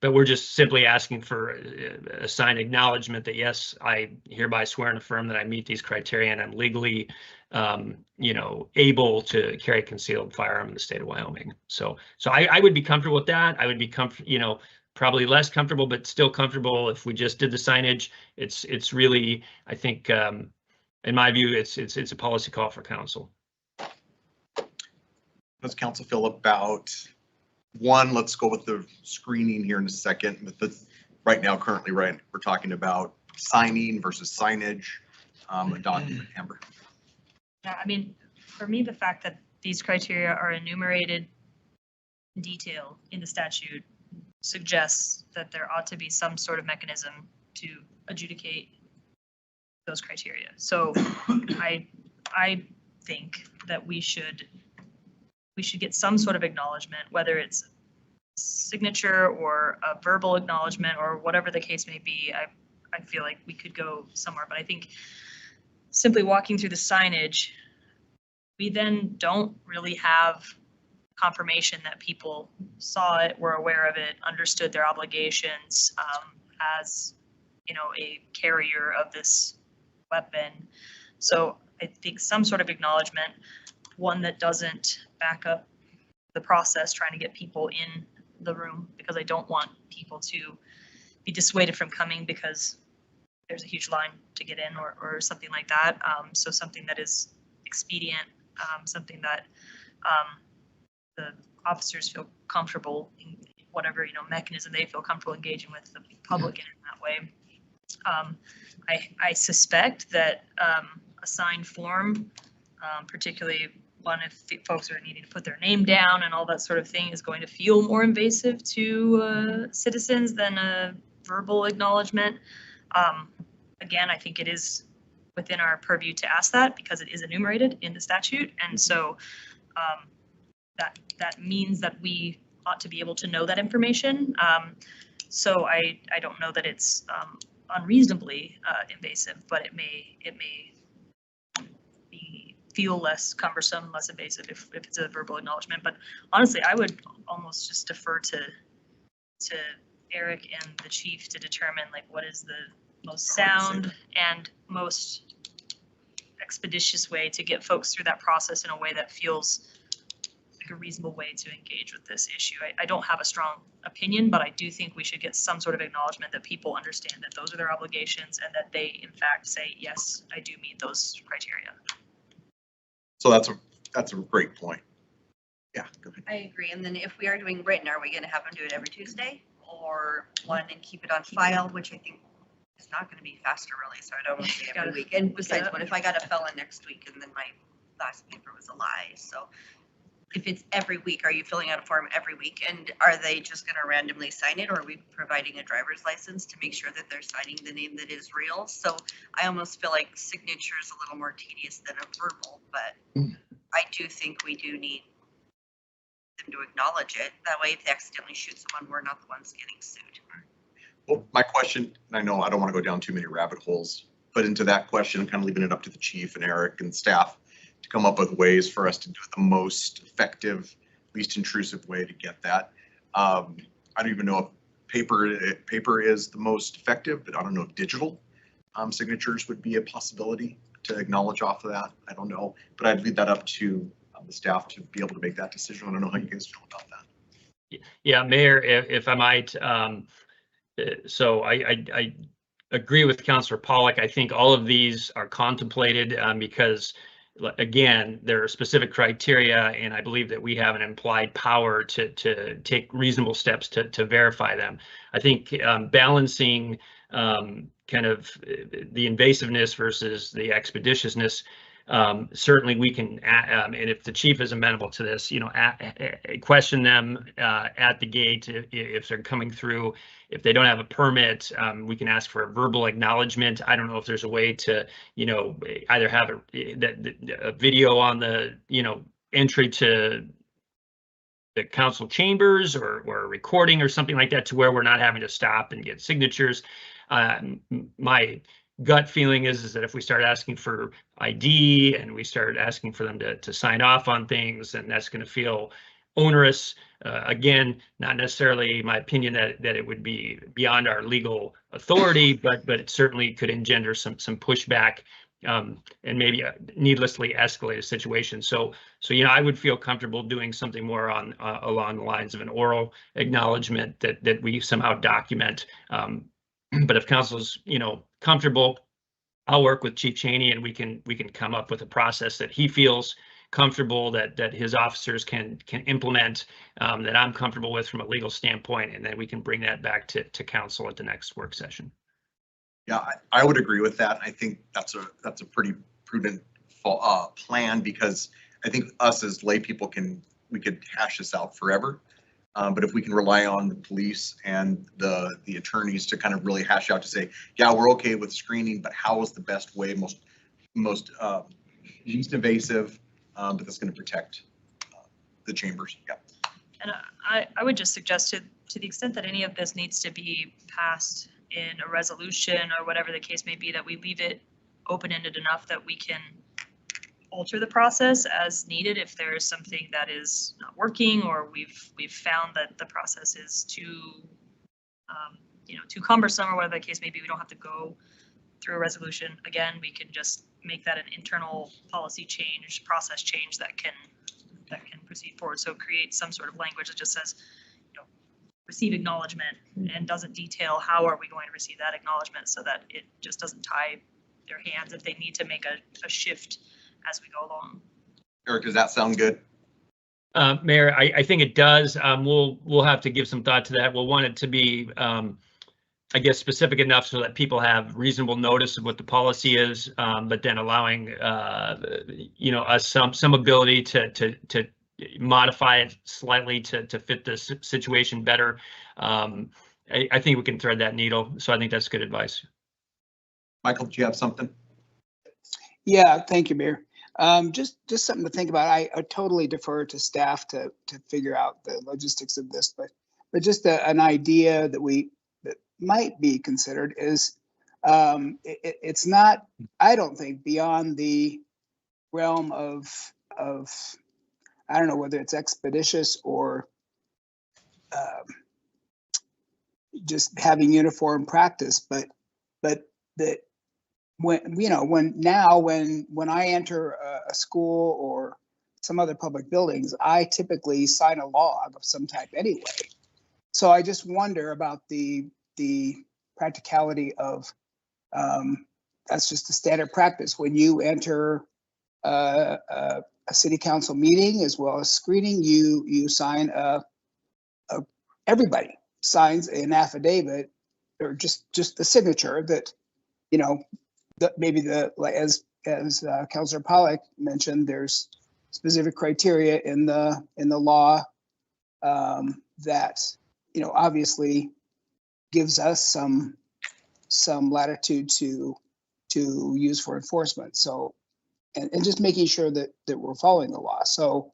but we're just simply asking for a signed acknowledgement that, yes, I hereby swear and affirm that I meet these criteria and I'm legally, able to carry a concealed firearm in the state of Wyoming. So I would be comfortable with that. I would be comfortable, probably less comfortable, but still comfortable if we just did the signage. It's really, I think, in my view, it's a policy call for council. Does council feel about one? Let's go with the screening here in a second. But right now, currently, we're talking about signing versus signage. Don, Amber. Yeah, I mean, for me, the fact that these criteria are enumerated in detail in the statute suggests that there ought to be some sort of mechanism to adjudicate those criteria. So I think that we should get some sort of acknowledgement, whether it's signature or a verbal acknowledgement or whatever the case may be. I feel like we could go somewhere, but I think simply walking through the signage, we then don't really have confirmation that people saw it, were aware of it, understood their obligations as, a carrier of this weapon. So I think some sort of acknowledgement, one that doesn't back up the process trying to get people in the room, because I don't want people to be dissuaded from coming because there's a huge line to get in or something like that. So something that is expedient, something that the officers feel comfortable in whatever, mechanism they feel comfortable engaging with the public in that way. I suspect that a signed form, particularly one if folks are needing to put their name down and all that sort of thing, is going to feel more invasive to citizens than a verbal acknowledgement. Again, I think it is within our purview to ask that because it is enumerated in the statute. And so that means that we ought to be able to know that information. So I don't know that it's unreasonably invasive, but it may feel less cumbersome, less invasive if it's a verbal acknowledgement. But honestly, I would almost just defer to Eric and the chief to determine like what is the most sound and most expeditious way to get folks through that process in a way that feels like a reasonable way to engage with this issue. I don't have a strong opinion, but I do think we should get some sort of acknowledgement that people understand that those are their obligations and that they in fact say, yes, I do meet those criteria. So that's a great point. Yeah, go ahead. I agree. And then if we are doing written, are we going to have them do it every Tuesday or one and keep it on file, which I think is not going to be faster really. So I don't want to say every week. And besides, what if I got a felon next week and then my last paper was a lie? So if it's every week, are you filling out a form every week? And are they just going to randomly sign it, or are we providing a driver's license to make sure that they're signing the name that is real? So I almost feel like signature is a little more tedious than a verbal, but I do think we do need them to acknowledge it. That way, if they accidentally shoot someone, we're not the ones getting sued. Well, my question, and I know I don't want to go down too many rabbit holes, but into that question, I'm kind of leaving it up to the chief and Eric and staff to come up with ways for us to do the most effective, least intrusive way to get that. I don't even know if paper is the most effective, but I don't know if digital signatures would be a possibility to acknowledge off of that. I don't know, but I'd leave that up to the staff to be able to make that decision. I don't know how you guys feel about that. Yeah, Mayor, if I might, so I agree with Councillor Pollock. I think all of these are contemplated because, again, there are specific criteria, and I believe that we have an implied power to take reasonable steps to verify them. I think balancing kind of the invasiveness versus the expeditiousness, certainly we can, and if the chief is amenable to this, question them at the gate if they're coming through. If they don't have a permit, we can ask for a verbal acknowledgement. I don't know if there's a way to, either have a video on the, entry to the council chambers or a recording or something like that to where we're not having to stop and get signatures. My gut feeling is that if we start asking for ID and we start asking for them to sign off on things, and that's going to feel onerous. Again, not necessarily my opinion that it would be beyond our legal authority, but it certainly could engender some pushback and maybe a needlessly escalate a situation. So I would feel comfortable doing something more on along the lines of an oral acknowledgement that we somehow document. But if council's comfortable, I'll work with Chief Cheney and we can come up with a process that he feels comfortable, that his officers can implement, that I'm comfortable with from a legal standpoint, and then we can bring that back to council at the next work session. Yeah, I would agree with that. I think that's a pretty prudent plan, because I think us as lay people we could hash this out forever. But if we can rely on the police and the attorneys to kind of really hash out to say, yeah, we're okay with screening, but how is the best way, most least invasive, but that's going to protect the chambers. Yeah. And I would just suggest to the extent that any of this needs to be passed in a resolution or whatever the case may be, that we leave it open-ended enough that we can alter the process as needed if there is something that is not working, or we've found that the process is too too cumbersome, or whatever the case may be. We don't have to go through a resolution again. We can just make that an internal policy change, process change that can proceed forward. So create some sort of language that just says, receive acknowledgement and doesn't detail how are we going to receive that acknowledgement so that it just doesn't tie their hands if they need to make a shift as we go along. Eric, does that sound good? Mayor, I think it does. We'll have to give some thought to that. We'll want it to be, I guess, specific enough so that people have reasonable notice of what the policy is, but then allowing, us some ability to modify it slightly to fit the situation better. I think we can thread that needle. So I think that's good advice. Michael, do you have something? Yeah, thank you, Mayor. Just something to think about. I totally defer to staff to figure out the logistics of this, but just an idea that might be considered is it's not, I don't think, beyond the realm of I don't know whether it's expeditious or just having uniform practice, but that when I enter a school or some other public buildings, I typically sign a log of some type anyway. So I just wonder about the practicality of that's just the standard practice when you enter a city council meeting as well as screening. You sign everybody signs an affidavit or just the signature that that maybe as Councilor Pollack mentioned, there's specific criteria in the law that obviously gives us some latitude to use for enforcement. So and just making sure that we're following the law. So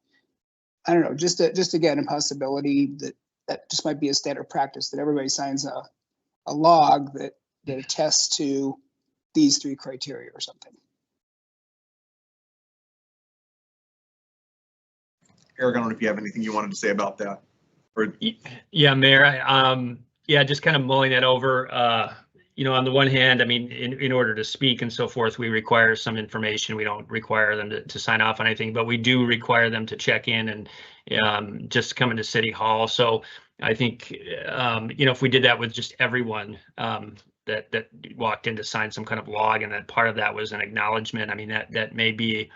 I don't know, just again a possibility that just might be a standard practice that everybody signs a log that attests to these 3 criteria or something. Eric, I don't know if you have anything you wanted to say about that. Or Yeah, Mayor. Just kind of mulling that over. On the one hand, I mean, in order to speak and so forth, we require some information. We don't require them to sign off on anything, but we do require them to check in and just come into City Hall. So I think, if we did that with just everyone that walked in to sign some kind of log, and that part of that was an acknowledgement, I mean, that may be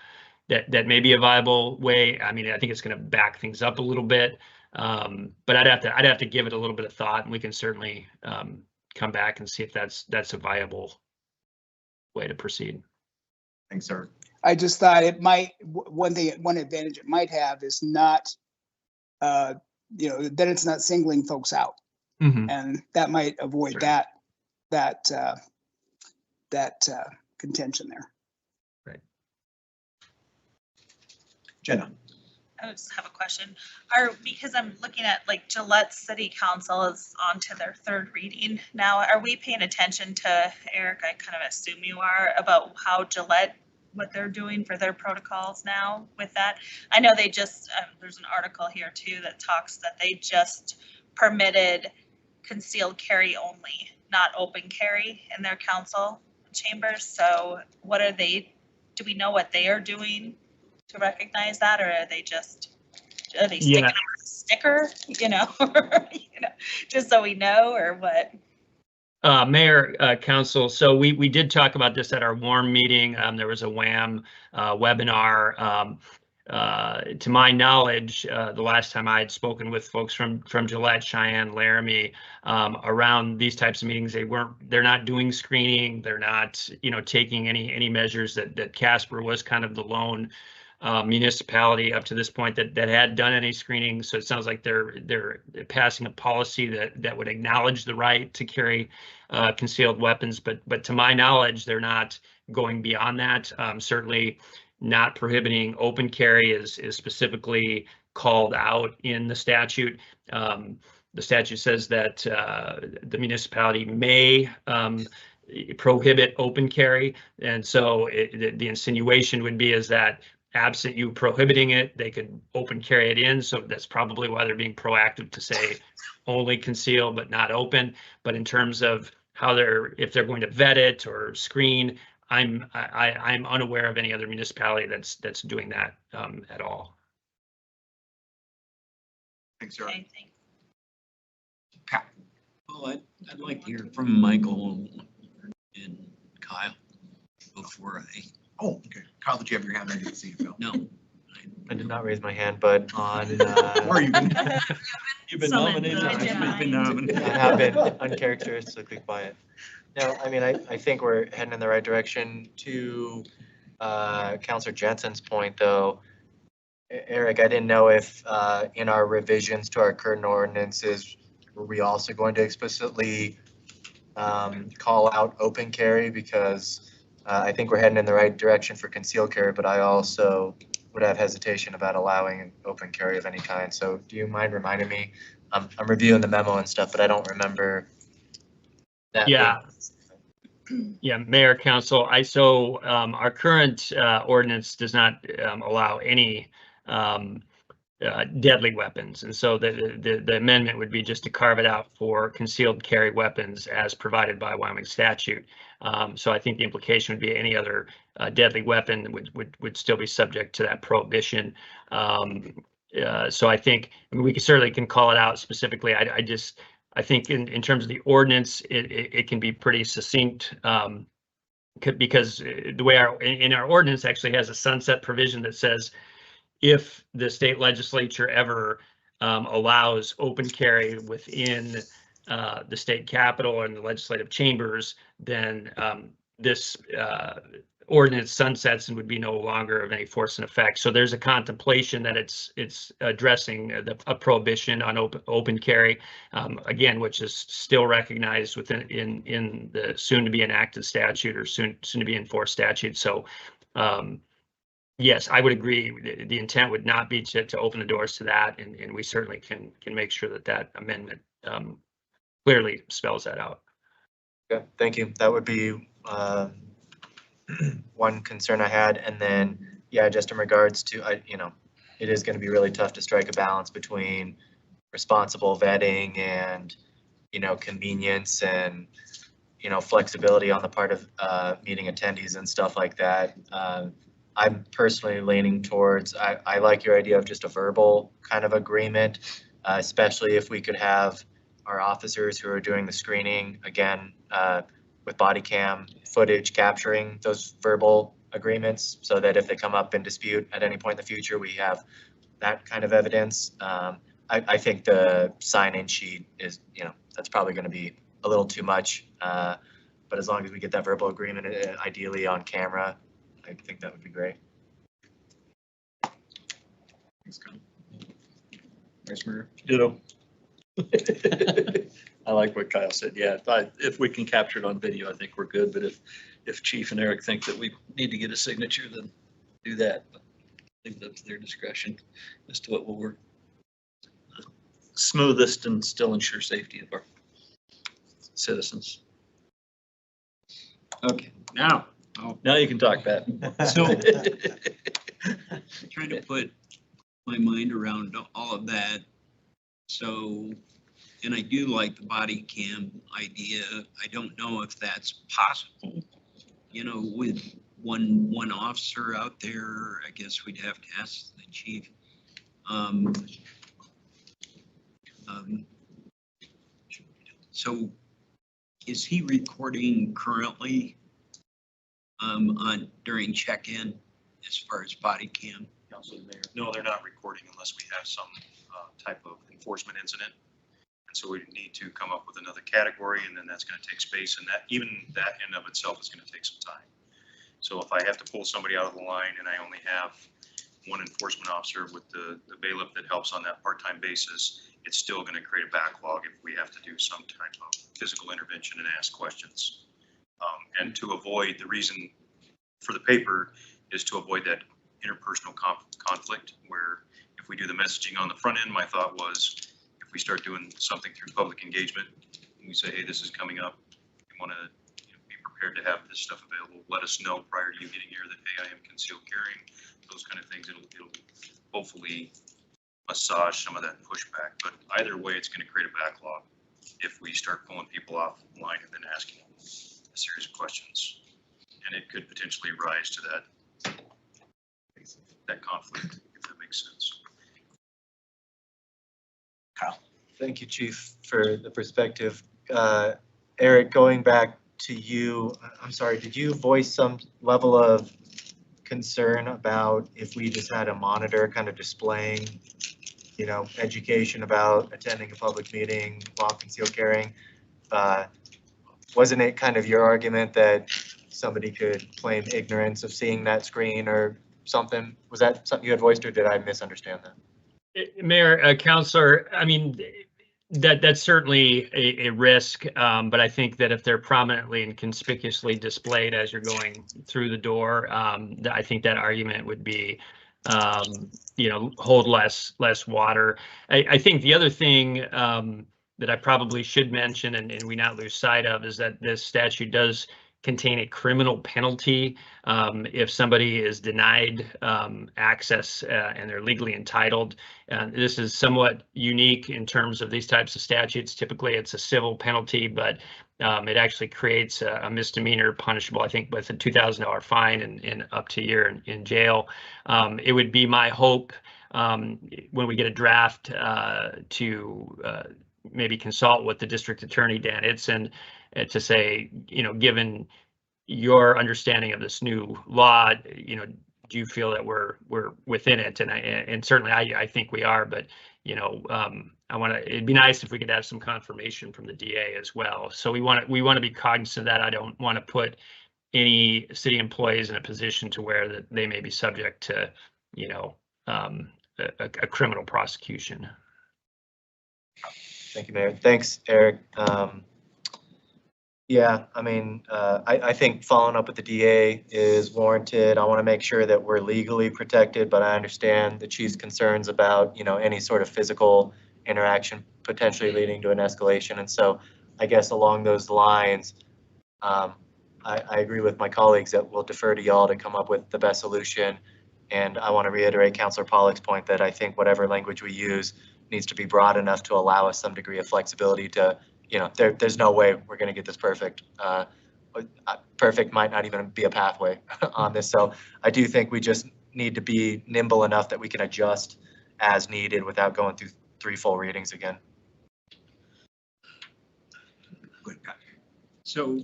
a viable way. I mean, I think it's going to back things up a little bit, but I'd have to give it a little bit of thought, and we can certainly come back and see if that's a viable way to proceed. Thanks, sir. I just thought it might, one advantage it might have is not, that it's not singling folks out. Mm-hmm. And that might avoid Right. that contention there. Right. Jenna. I just have a question. Because I'm looking at like Gillette City Council is on to their 3rd reading now. Are we paying attention to, Eric, I kind of assume you are, about how Gillette, what they're doing for their protocols now with that? I know they just, there's an article here too that talks that they just permitted concealed carry only, not open carry in their council chambers. So what are they, do we know what they are doing to recognize that, or are they sticking a sticker, just so we know, or what? Mayor, Council, so we did talk about this at our WARM meeting. There was a WAM webinar. To my knowledge, the last time I had spoken with folks from Gillette, Cheyenne, Laramie, around these types of meetings, they're not doing screening. They're not, taking any measures that Casper was kind of the lone municipality up to this point that had done any screening. So it sounds like they're passing a policy that would acknowledge the right to carry concealed weapons, but to my knowledge, they're not going beyond that. Certainly not prohibiting open carry is specifically called out in the statute. The statute says that the municipality may prohibit open carry, and so the insinuation would be is that absent you prohibiting it, they could open carry it in. So that's probably why they're being proactive to say only conceal but not open. But in terms of how if they're going to vet it or screen, I'm unaware of any other municipality that's doing that at all. Thanks, sir. Okay, thanks. Well, I'd like to hear from Michael and Kyle before I, Oh, okay. Kyle, did you have your hand? I didn't see you, Phil. no. I did not raise my hand, but on, Or you can. You've been Summoned, nominated. I did You've been not. nominated. I have been uncharacteristically quiet. No, I mean, I think we're heading in the right direction. To Counselor Jensen's point, though, Eric, I didn't know if in our revisions to our current ordinances, were we also going to explicitly call out open carry? Because I think we're heading in the right direction for concealed carry, but I also would have hesitation about allowing open carry of any kind. So do you mind reminding me? I'm reviewing the memo and stuff, but I don't remember that Yeah. being. Yeah, Mayor, Council, our current ordinance does not allow any deadly weapons. And so the amendment would be just to carve it out for concealed carry weapons as provided by Wyoming statute. So I think the implication would be any other deadly weapon would still be subject to that prohibition. So I think, I mean, we certainly can call it out specifically. I think in terms of the ordinance, it can be pretty succinct. Because the way in our ordinance actually has a sunset provision that says if the state legislature ever allows open carry within the state capitol and the legislative chambers, then this ordinance sunsets and would be no longer of any force and effect. So there's a contemplation that it's addressing a prohibition on open carry, again, which is still recognized within in the soon to be enacted statute or soon to be enforced statute. So yes, I would agree. The intent would not be to open the doors to that, and we certainly can make sure that amendment clearly spells that out. Okay, thank you. That would be one concern I had. And then, yeah, just in regards to, it is going to be really tough to strike a balance between responsible vetting and, convenience and, flexibility on the part of meeting attendees and stuff like that. I'm personally leaning towards, I like your idea of just a verbal kind of agreement, especially if we could have our officers who are doing the screening, again, with body cam footage capturing those verbal agreements so that if they come up in dispute at any point in the future, we have that kind of evidence. I think the sign-in sheet is, that's probably going to be a little too much. But as long as we get that verbal agreement, ideally on camera, I think that would be great. Thanks, Kyle. Vice Mayor. Ditto. I like what Kyle said. Yeah, if we can capture it on video, I think we're good. But if Chief and Eric think that we need to get a signature, then do that. But I think that's their discretion as to what will work the smoothest and still ensure safety of our citizens. Okay, now. Now you can talk, Pat. So trying to put my mind around all of that. So, and I do like the body cam idea. I don't know if that's possible, with one officer out there. I guess we'd have to ask the chief. So is he recording currently during check-in as far as body cam? Council Mayor. No, they're not recording unless we have some type of enforcement incident. And so we need to come up with another category, and then that's going to take space, and that even that in of itself is going to take some time. So if I have to pull somebody out of the line and I only have one enforcement officer with the bailiff that helps on that part-time basis, it's still going to create a backlog if we have to do some type of physical intervention and ask questions. And to avoid, the reason for the paper is to avoid that interpersonal conflict, where if we do the messaging on the front end, my thought was if we start doing something through public engagement, and we say, hey, this is coming up, you want to be prepared to have this stuff available, let us know prior to you getting here that, hey, I am concealed carrying, those kind of things. It'll hopefully massage some of that pushback. But either way, it's going to create a backlog if we start pulling people off the line and then asking them a series of questions. And it could potentially rise to that conflict, if that makes sense. Kyle. Thank you, Chief, for the perspective. Eric, going back to you, I'm sorry, did you voice some level of concern about if we just had a monitor kind of displaying, you know, education about attending a public meeting while concealed carrying? Wasn't it kind of your argument that somebody could claim ignorance of seeing that screen or something? Was that something you had voiced, or did I misunderstand that? Mayor, Councilor, I mean, that's certainly a risk, but I think that if they're prominently and conspicuously displayed as you're going through the door, I think that argument would be, you know, hold less water. I think the other thing that I probably should mention, and we not lose sight of, is that this statute does contain a criminal penalty if somebody is denied access and they're legally entitled. This is somewhat unique in terms of these types of statutes. Typically, it's a civil penalty, but it actually creates a misdemeanor punishable, I think, with a $2,000 fine and up to a year in jail. It would be my hope when we get a draft to maybe consult with the district attorney, Dan Itzen, to say, you know, given your understanding of this new law, you know, do you feel that we're within it? And certainly I think we are, but you know, it'd be nice if we could have some confirmation from the DA as well. So we want to be cognizant of that. I don't want to put any city employees in a position to where that they may be subject to, you know, a criminal prosecution. Thank you, Mayor. Thanks, Eric. Yeah, I mean, I think following up with the DA is warranted. I want to make sure that we're legally protected, but I understand the chief's concerns about, you know, any sort of physical interaction potentially leading to an escalation. And so I guess along those lines, I agree with my colleagues that we'll defer to y'all to come up with the best solution. And I want to reiterate Councilor Pollack's point that I think whatever language we use needs to be broad enough to allow us some degree of flexibility to, you know, there's no way we're going to get this perfect. Perfect might not even be a pathway on this. So I do think we just need to be nimble enough that we can adjust as needed without going through 3 full readings again. Good, Pat. So.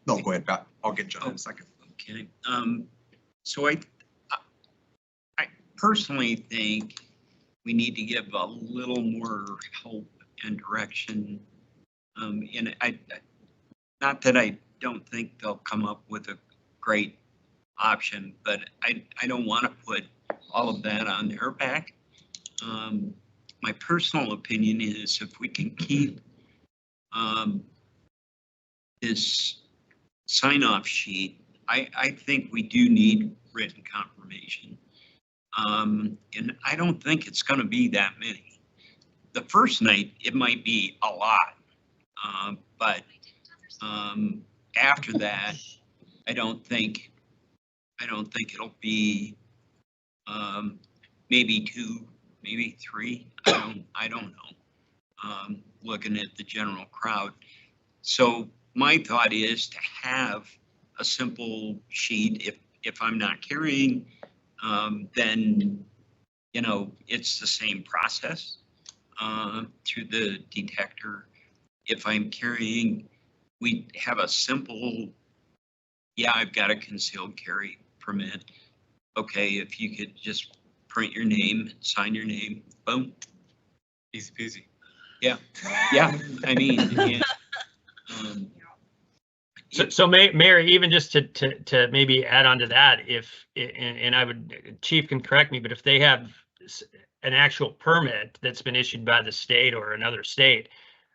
No, go ahead, Pat. I'll get John in a second. Okay. So I personally think we need to give a little more help and direction. And not that I don't think they'll come up with a great option, but I don't want to put all of that on their back. My personal opinion is if we can keep this sign-off sheet, I think we do need written confirmation. And I don't think it's going to be that many. The first night, it might be a lot. But after that, I don't think it'll be maybe 2, maybe 3. I don't know. Looking at the general crowd. So my thought is to have a simple sheet. If I'm not carrying, then, you know, it's the same process through the detector. If I'm carrying, we have a simple, yeah, I've got a concealed carry permit. Okay, if you could just print your name, sign your name, boom. Easy peasy. Yeah, yeah, I mean, yeah. So Mayor, even just to maybe add on to that, and I would, Chief can correct me, but if they have an actual permit that's been issued by the state or another state,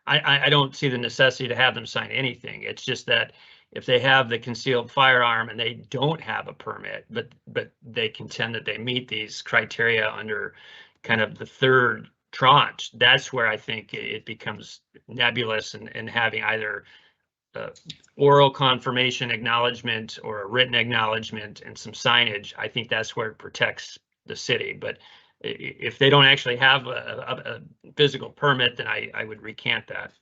I don't see the necessity to have them sign anything. It's just that if they have the concealed firearm and they don't have a permit, but they contend that they meet these criteria under kind of the third tranche, that's where I think it becomes nebulous and having either oral confirmation acknowledgement or a written acknowledgement and some signage. I think that's where it protects the city. But if they don't actually have a physical permit, then I would recant that.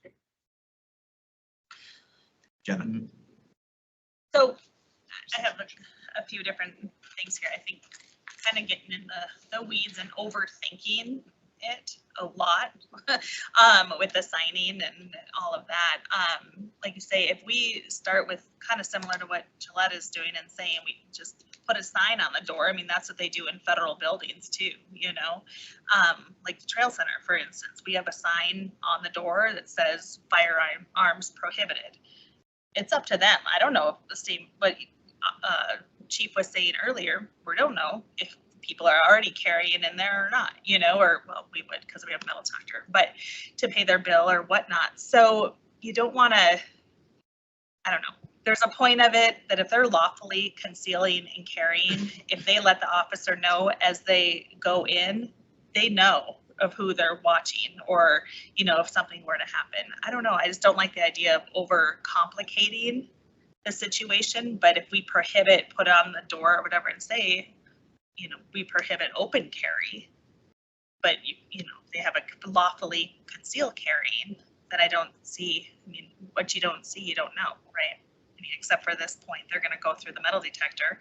Jenna. So I have a few different things here. I think kind of getting in the weeds and overthinking it a lot with the signing and all of that. Like you say, if we start with kind of similar to what Gillette is doing and saying we just put a sign on the door, I mean, that's what they do in federal buildings too, you know? Like the Trail Center, for instance, we have a sign on the door that says firearms prohibited. It's up to them. I don't know if the same, but Chief was saying earlier, we don't know if people are already carrying in there or not, you know, or well, we would because we have metal detector, but to pay their bill or whatnot. So you don't want to, I don't know. There's a point of it that if they're lawfully concealing and carrying, if they let the officer know as they go in, they know of who they're watching, or, you know, if something were to happen. I don't know. I just don't like the idea of over complicating the situation. But if we prohibit, put on the door or whatever and say, you know, we prohibit open carry, but you know, they have a lawfully concealed carrying, that I don't see. I mean, what you don't see, you don't know, right? I mean, except for this point, they're going to go through the metal detector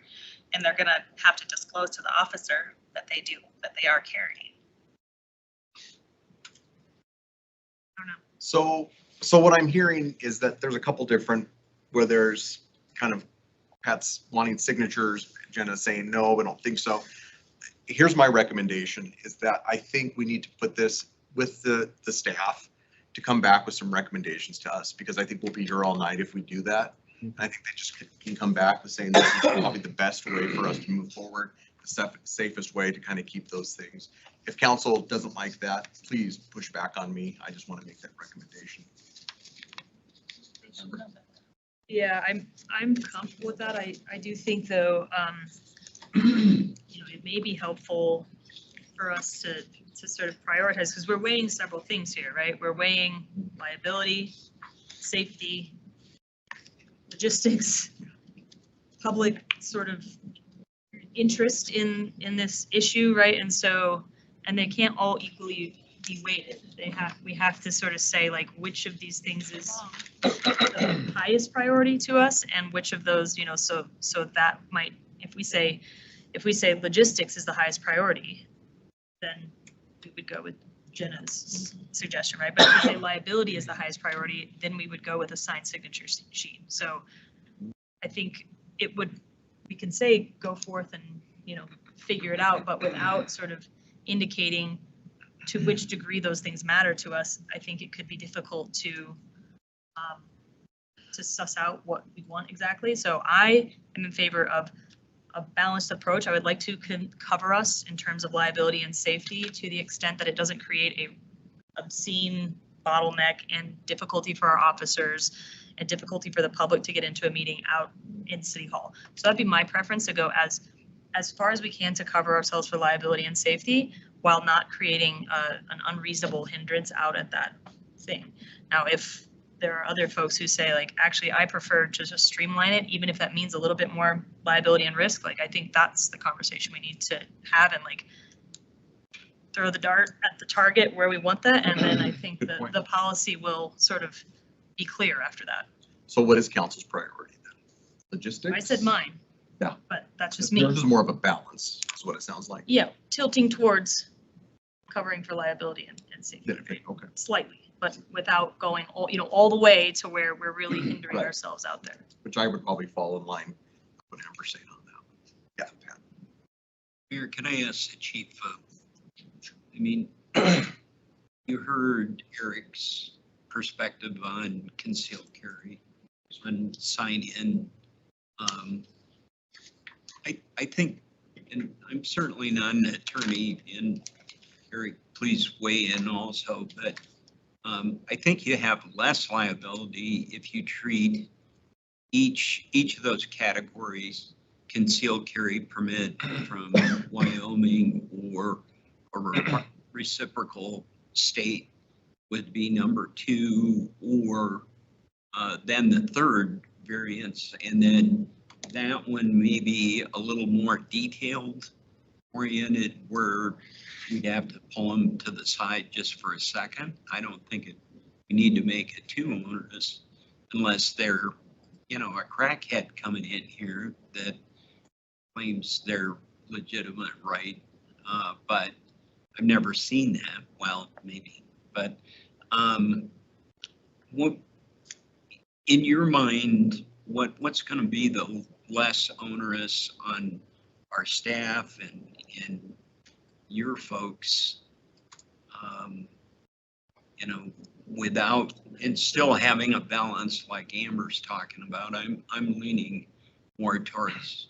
and they're going to have to disclose to the officer that they are carrying. I don't know. So what I'm hearing is that there's a couple different, where there's kind of Pat's wanting signatures, Jenna saying, no, I don't think so. Here's my recommendation, is that I think we need to put this with the staff to come back with some recommendations to us, because I think we'll be here all night if we do that. And I think they just can come back with saying this is probably the best way for us to move forward, the safest way to kind of keep those things. If council doesn't like that, please push back on me. I just want to make that recommendation. Yeah, I'm comfortable with that. I do think though, you know, it may be helpful for us to sort of prioritize, because we're weighing several things here, right? We're weighing liability, safety, logistics, public sort of interest in this issue, right? And so, and they can't all equally be weighted. We have to sort of say like which of these things is the highest priority to us, and which of those, you know, so that might, if we say logistics is the highest priority, then we would go with Jenna's suggestion, right? But if we say liability is the highest priority, then we would go with a signed signature sheet. So I think we can say go forth and, you know, figure it out, but without sort of indicating to which degree those things matter to us. I think it could be difficult to suss out what we want exactly. So I am in favor of a balanced approach. I would like to cover us in terms of liability and safety to the extent that it doesn't create a obscene bottleneck and difficulty for our officers and difficulty for the public to get into a meeting out in City Hall. So that'd be my preference, to go as far as we can to cover ourselves for liability and safety while not creating an unreasonable hindrance out at that thing. Now, if there are other folks who say like, actually, I prefer to just streamline it, even if that means a little bit more liability and risk, like, I think that's the conversation we need to have, and like throw the dart at the target where we want that. And then I think the policy will sort of be clear after that. So what is council's priority then? Logistics? I said mine. Yeah. But that's just me. Yours is more of a balance, is what it sounds like. Yeah, tilting towards covering for liability and safety. Okay. Slightly, but without going all the way to where we're really hindering Right. ourselves out there. Which I would probably fall in line with what Amber's saying on that. Yeah, Pat. Mayor, can I ask the chief, I mean, you heard Eric's perspective on concealed carry, on sign in. I think, and I'm certainly not an attorney, and Eric, please weigh in also, but I think you have less liability if you treat each of those categories, concealed carry permit from Wyoming or a reciprocal state would be number 2, or then the third variance, and then that one may be a little more detailed oriented, where we'd have to pull them to the side just for a second. I don't think we need to make it too onerous, unless they're, you know, a crackhead coming in here that claims their legitimate right. But I've never seen that. Well, maybe, but what, in your mind, what's going to be the less onerous on our staff and your folks, you know, without, and still having a balance like Amber's talking about? I'm leaning more towards,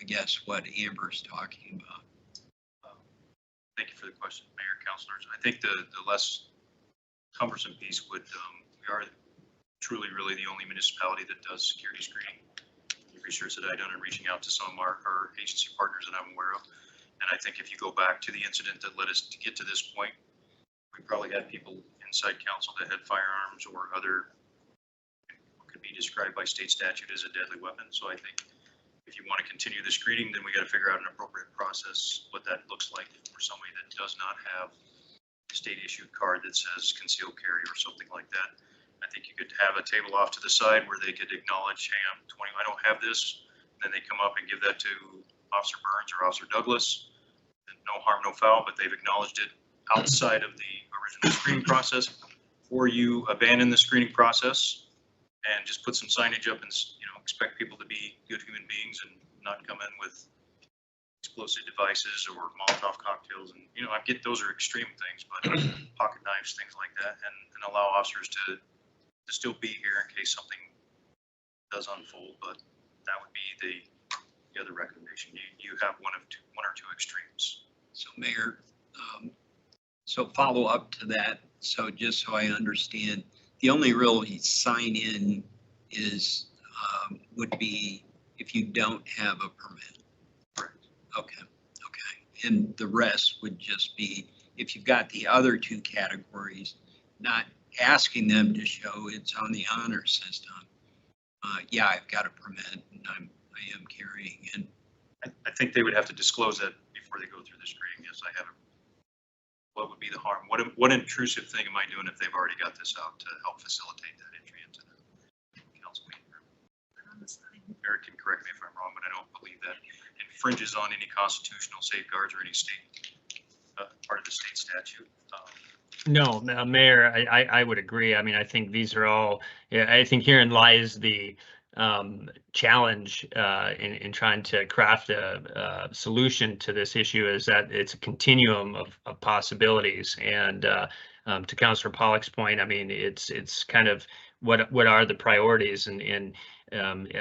I guess, what Amber's talking about. Thank you for the question, Mayor, councilors. I think the less cumbersome piece would, we are truly really the only municipality that does security screening. The research that I've done in reaching out to some of our agency partners that I'm aware of. And I think if you go back to the incident that led us to get to this point, we probably had people inside council that had firearms or other, what could be described by state statute as a deadly weapon. So I think if you want to continue the screening, then we got to figure out an appropriate process, what that looks like for somebody that does not have a state issued card that says concealed carry or something like that. I think you could have a table off to the side where they could acknowledge, hey, I'm 20, I don't have this. And then they come up and give that to Officer Burns or Officer Douglas. And no harm, no foul, but they've acknowledged it outside of the original screening process. Or you abandon the screening process and just put some signage up and, you know, expect people to be good human beings and not come in with explosive devices or Molotov cocktails. And, you know, I get those are extreme things, but pocket knives, things like that, and allow officers to still be here in case something does unfold. But that would be the other recommendation. You have one or two extremes. So Mayor, so follow up to that. So just so I understand, the only real sign in is, would be if you don't have a permit. Correct. Okay. Okay. And the rest would just be, if you've got the other two categories, not asking them to show it's on the honor system. Yeah, I've got a permit and I am carrying it. I think they would have to disclose that before they go through the screening. Yes, I have it. What would be the harm? What intrusive thing am I doing if they've already got this out to help facilitate that entry into the council meeting room? Eric can correct me if I'm wrong, but I don't believe that infringes on any constitutional safeguards or any state part of the state statute. No, Mayor, I would agree. I mean, I think these are all, I think herein lies the challenge in trying to craft a solution to this issue, is that it's a continuum of possibilities. And to Councilor Pollack's point, I mean, it's kind of what are the priorities, and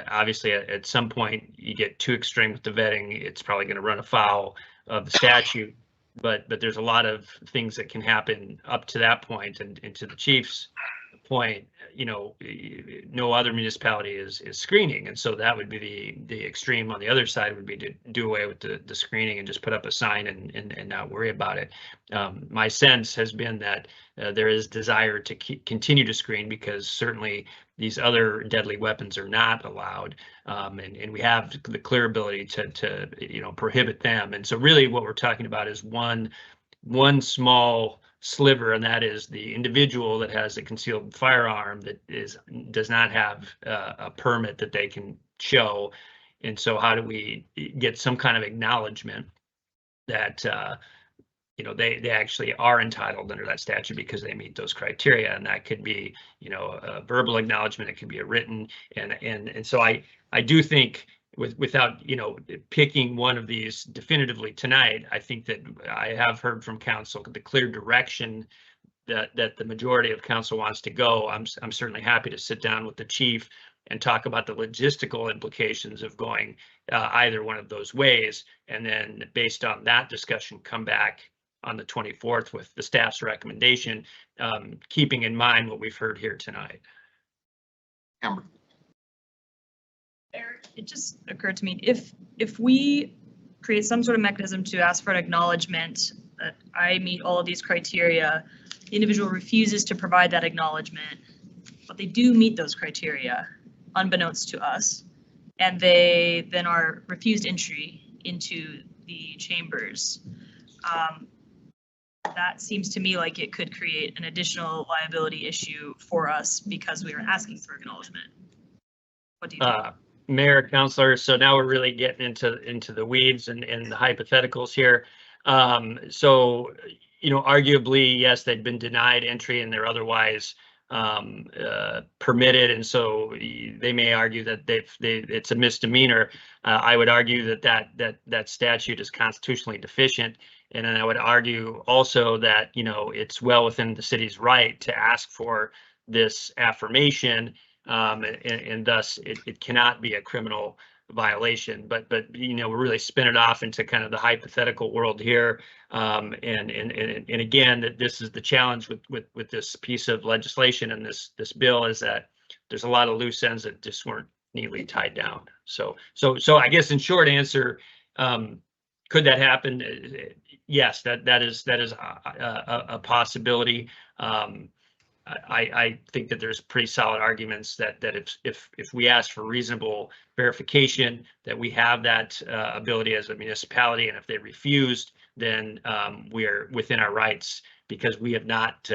obviously at some point you get too extreme with the vetting, it's probably going to run afoul of the statute. But there's a lot of things that can happen up to that point, and to the chief's point, you know, no other municipality is screening, and so that would be the extreme. On the other side would be to do away with the screening and just put up a sign and not worry about it. My sense has been that there is desire to continue to screen, because certainly these other deadly weapons are not allowed, and we have the clear ability to you know, prohibit them. And so really what we're talking about is one small sliver, and that is the individual that has a concealed firearm that does not have a permit that they can show. And so how do we get some kind of acknowledgement that you know, they actually are entitled under that statute because they meet those criteria? And that could be, you know, a verbal acknowledgement, it could be a written, and so I do think, without, you know, picking one of these definitively tonight, I think that I have heard from council the clear direction that the majority of council wants to go. I'm certainly happy to sit down with the chief and talk about the logistical implications of going either one of those ways, and then based on that discussion, come back on the 24th with the staff's recommendation, keeping in mind what we've heard here tonight. Amber. Eric, it just occurred to me, if we create some sort of mechanism to ask for an acknowledgement that I meet all of these criteria, the individual refuses to provide that acknowledgement, but they do meet those criteria unbeknownst to us, and they then are refused entry into the chambers. That seems to me like it could create an additional liability issue for us because we are asking for acknowledgement. What do you think? Mayor, councilor, so now we're really getting into the weeds and the hypotheticals here. So arguably, yes, they'd been denied entry and they're otherwise permitted, and so they may argue that it's a misdemeanor. I would argue that statute is constitutionally deficient, and then I would argue also that it's well within the city's right to ask for this affirmation, and thus it cannot be a criminal violation. But we're really spin it off into kind of the hypothetical world here. And again, that this is the challenge with this piece of legislation and this bill, is that there's a lot of loose ends that just weren't neatly tied down. So I guess in short answer, could that happen? Yes, that is a possibility. I think that there's pretty solid arguments that if we ask for reasonable verification, that we have that ability as a municipality, and if they refused, then we are within our rights, because we have not,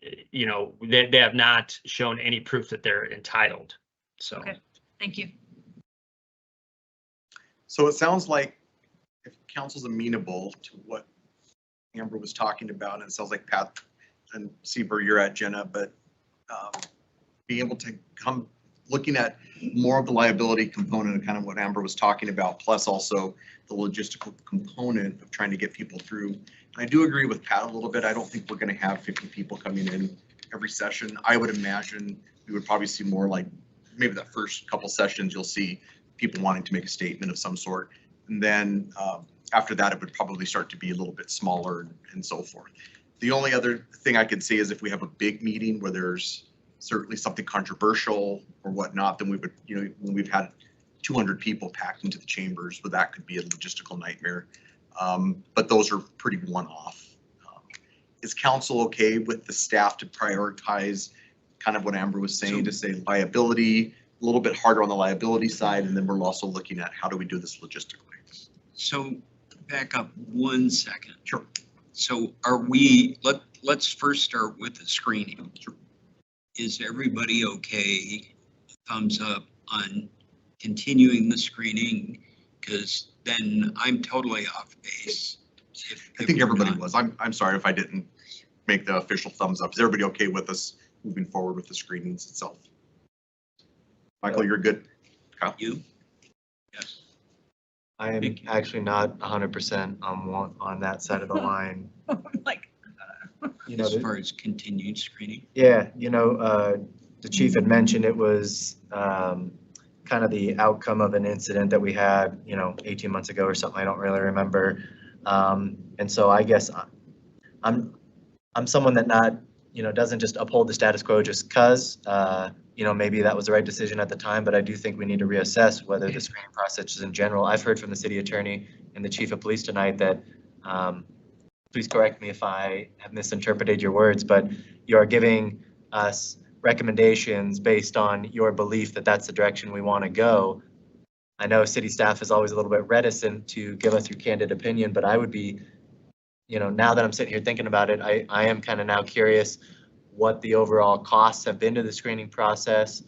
they have not shown any proof that they're entitled. So. Okay, thank you. So it sounds like if council's amenable to what Amber was talking about, and it sounds like Pat and Seaver, you're at Jenna, but be able to come looking at more of the liability component of kind of what Amber was talking about, plus also the logistical component of trying to get people through. And I do agree with Pat a little bit. I don't think we're going to have 50 people coming in every session. I would imagine we would probably see more like maybe that first couple sessions, you'll see people wanting to make a statement of some sort. And then after that, it would probably start to be a little bit smaller and so forth. The only other thing I could see is if we have a big meeting where there's certainly something controversial or whatnot, then we would, when we've had 200 people packed into the chambers, but that could be a logistical nightmare. But those are pretty one-off. Is council okay with the staff to prioritize kind of what Amber was saying, to say liability, a little bit harder on the liability side, and then we're also looking at how do we do this logistically? So back up 1 second. Sure. So let's first start with the screening. Sure. Is everybody okay? Thumbs up on continuing the screening, because then I'm totally off base. I think everybody was. I'm sorry if I didn't make the official thumbs up. Is everybody okay with us moving forward with the screenings itself? Michael, you're good. Kyle? You? Yes. I am actually not 100% on that side of the line. Like, As far as continued screening? Yeah, the chief had mentioned it was kind of the outcome of an incident that we had, 18 months ago or something. I don't really remember. And so I guess I'm someone that doesn't just uphold the status quo just because, maybe that was the right decision at the time, but I do think we need to reassess whether the screening process in general. I've heard from the city attorney and the chief of police tonight that, please correct me if I have misinterpreted your words, but you are giving us recommendations based on your belief that that's the direction we want to go. I know city staff is always a little bit reticent to give us your candid opinion, but I would be, now that I'm sitting here thinking about it, I am kind of now curious what the overall costs have been to the screening process.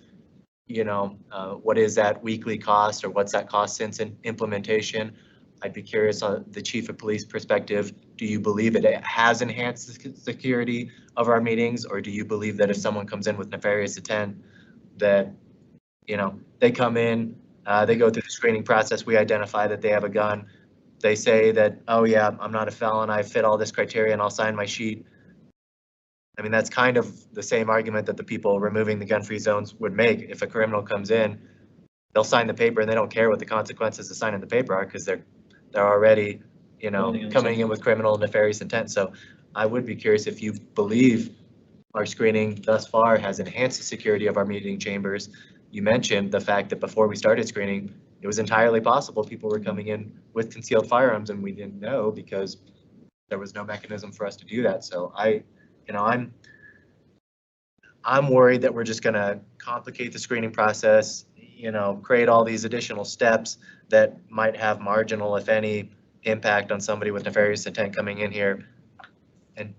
What is that weekly cost, or what's that cost since implementation? I'd be curious on the chief of police perspective. Do you believe it has enhanced the security of our meetings, or do you believe that if someone comes in with nefarious intent, that, they come in, they go through the screening process, we identify that they have a gun, they say that, oh yeah, I'm not a felon, I fit all this criteria and I'll sign my sheet. I mean, that's kind of the same argument that the people removing the gun-free zones would make. If a criminal comes in, they'll sign the paper and they don't care what the consequences of signing the paper are, because they're already, coming in with criminal nefarious intent. So I would be curious if you believe our screening thus far has enhanced the security of our meeting chambers. You mentioned the fact that before we started screening, it was entirely possible people were coming in with concealed firearms and we didn't know because there was no mechanism for us to do that. So I'm worried that we're just going to complicate the screening process, create all these additional steps that might have marginal, if any, impact on somebody with nefarious intent coming in here and,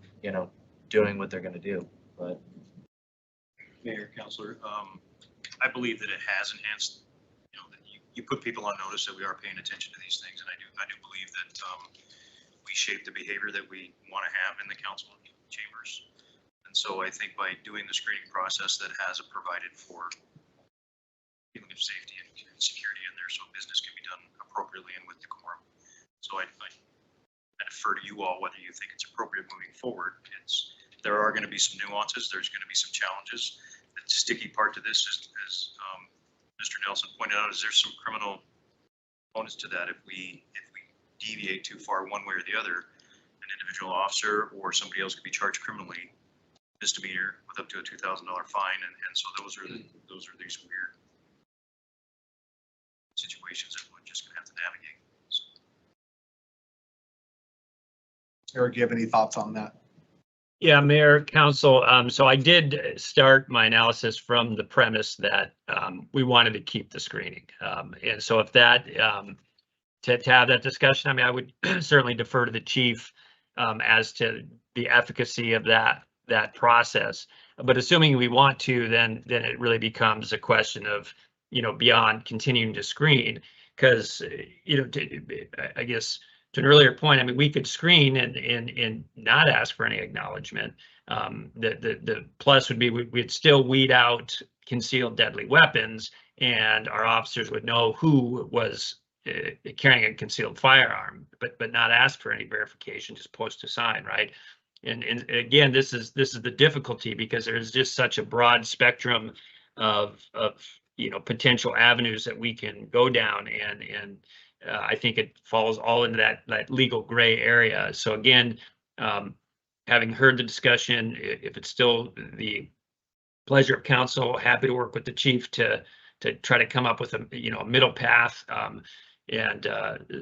doing what they're going to do. But Mayor, Councilor, I believe that it has enhanced, that you put people on notice that we are paying attention to these things, and I do believe that we shape the behavior that we want to have in the council chambers. And so I think by doing the screening process that has provided for feeling of safety and security in there, so business can be done appropriately and with decorum. So I defer to you all whether you think it's appropriate moving forward. There are going to be some nuances. There's going to be some challenges. The sticky part to this is, as Mr. Nelson pointed out, is there's some criminal components to that. If we deviate too far one way or the other, an individual officer or somebody else could be charged criminally, misdemeanor with up to a $2,000 fine, and so those are these weird situations that we're just going to have to navigate. Eric, do you have any thoughts on that? Yeah, Mayor, Council. So I did start my analysis from the premise that we wanted to keep the screening. And so if that, to have that discussion, I mean, I would certainly defer to the chief as to the efficacy of that process. But assuming we want to, then it really becomes a question of, beyond continuing to screen, because, I guess to an earlier point, I mean, we could screen and not ask for any acknowledgement. The plus would be we'd still weed out concealed deadly weapons, and our officers would know who was carrying a concealed firearm, but not ask for any verification, just post a sign, right? And again, this is the difficulty, because there's just such a broad spectrum of potential avenues that we can go down, and I think it falls all into that legal gray area. So again, having heard the discussion, if it's still the pleasure of council, happy to work with the chief to try to come up with a middle path, and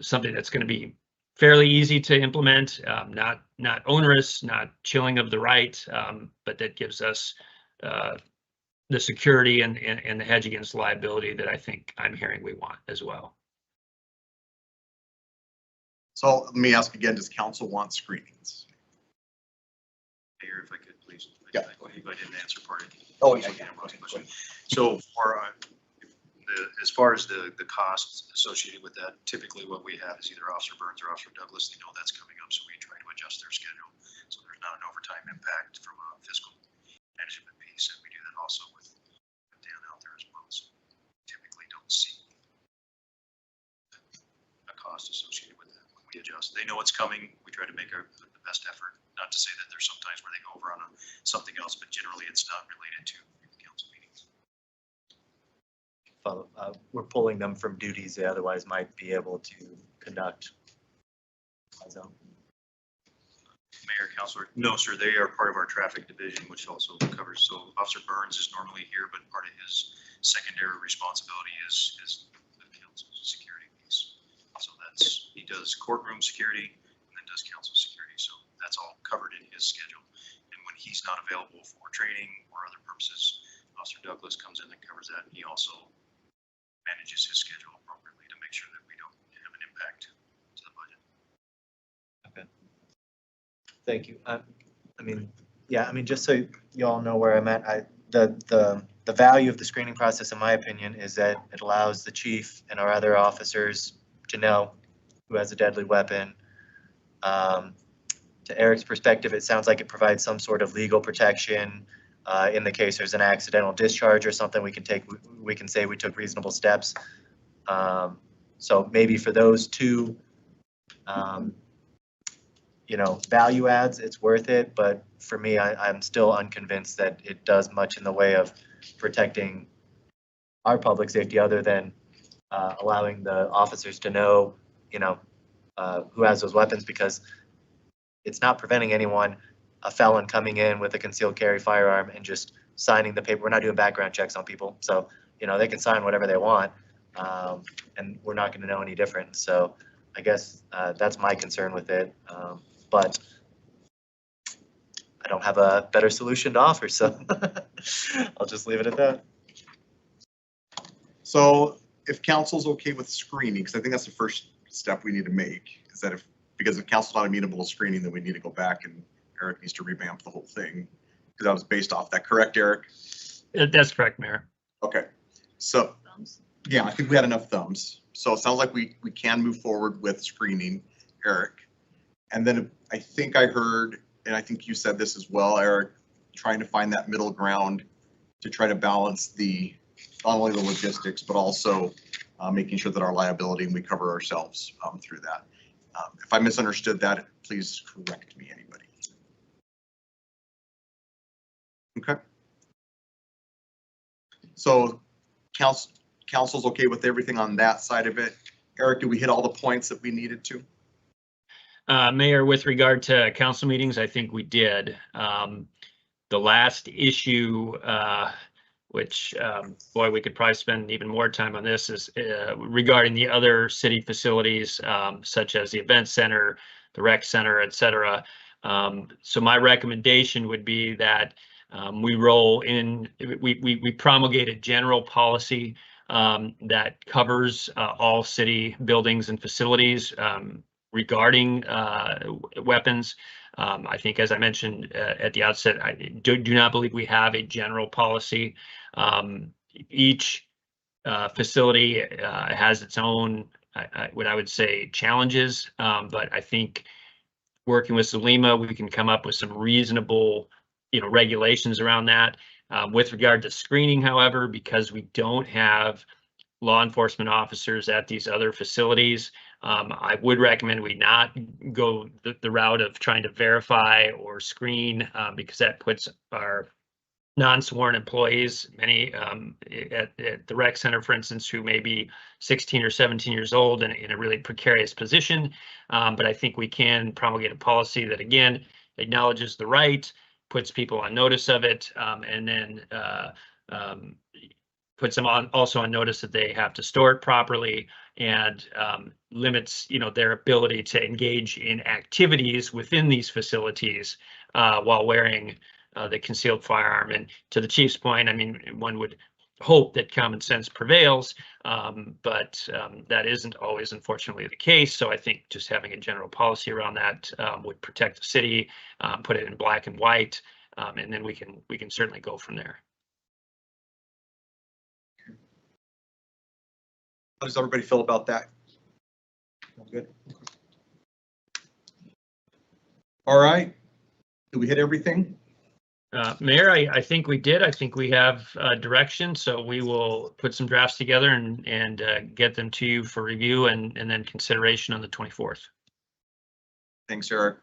something that's going to be fairly easy to implement, not onerous, not chilling of the right, but that gives us the security and the hedge against liability that I think I'm hearing we want as well. So let me ask again, does council want screenings? Mayor, if I could please. Yeah. If I didn't answer part of it. Oh, yeah. So for as far as the costs associated with that, typically what we have is either Officer Burns or Officer Douglas. They know that's coming up, so we try to adjust their schedule. So there's not an overtime impact from a fiscal management piece, and we do that also with Dan out there as well. So typically don't see a cost associated with that when we adjust. They know it's coming. We try to make the best effort. Not to say that there's sometimes where they go over on something else, but generally it's not related to council meetings. We're pulling them from duties they otherwise might be able to conduct. Mayor, Councilor, no, sir, they are part of our traffic division, which also covers, so Officer Burns is normally here, but part of his secondary responsibility is the council's security piece. So he does courtroom security and then does council security, so that's all covered in his schedule. And when he's not available for training or other purposes, Officer Douglas comes in and covers that, and he also manages his schedule appropriately to make sure that we don't have an impact to the budget. Okay. Thank you. Just so you all know where I'm at, the value of the screening process, in my opinion, is that it allows the chief and our other officers to know who has a deadly weapon. To Eric's perspective, it sounds like it provides some sort of legal protection. In the case there's an accidental discharge or something, we can say we took reasonable steps. So maybe for those two, value adds, it's worth it. But for me, I'm still unconvinced that it does much in the way of protecting our public safety, other than allowing the officers to know, who has those weapons, because it's not preventing anyone, a felon coming in with a concealed carry firearm and just signing the paper. We're not doing background checks on people. So, they can sign whatever they want, and we're not going to know any different. So I guess that's my concern with it. But I don't have a better solution to offer, so I'll just leave it at that. So if council's okay with screening, because I think that's the first step we need to make, is that because if council's not amenable to screening, then we need to go back and Eric needs to revamp the whole thing, because that was based off that, correct, Eric? That's correct, Mayor. Okay, so yeah, I think we had enough thumbs. So it sounds like we can move forward with screening, Eric. And then I think I heard, and I think you said this as well, Eric, trying to find that middle ground to try to balance not only the logistics, but also making sure that our liability and we cover ourselves through that. If I misunderstood that, please correct me, anybody. Okay. So council's okay with everything on that side of it. Eric, did we hit all the points that we needed to? Mayor, with regard to council meetings, I think we did. The last issue, which, boy, we could probably spend even more time on this, is regarding the other city facilities, such as the event center, the rec center, et cetera. So my recommendation would be that we promulgate a general policy that covers all city buildings and facilities regarding weapons. I think, as I mentioned at the outset, I do not believe we have a general policy. Each facility has its own, what I would say, challenges, but I think working with Zulima, we can come up with some reasonable, regulations around that. With regard to screening, however, because we don't have law enforcement officers at these other facilities, I would recommend we not go the route of trying to verify or screen, because that puts our non-sworn employees, many at the rec center, for instance, who may be 16 or 17 years old and in a really precarious position. But I think we can promulgate a policy that, again, acknowledges the right, puts people on notice of it, and then puts them also on notice that they have to store it properly, and limits, their ability to engage in activities within these facilities while wearing the concealed firearm. And to the chief's point, I mean, one would hope that common sense prevails, but that isn't always, unfortunately, the case. So I think just having a general policy around that would protect the city, put it in black and white, and then we can certainly go from there. How does everybody feel about that? Good. All right. Did we hit everything? Mayor, I think we did. I think we have direction, so we will put some drafts together and get them to you for review and then consideration on the 24th. Thanks, Eric.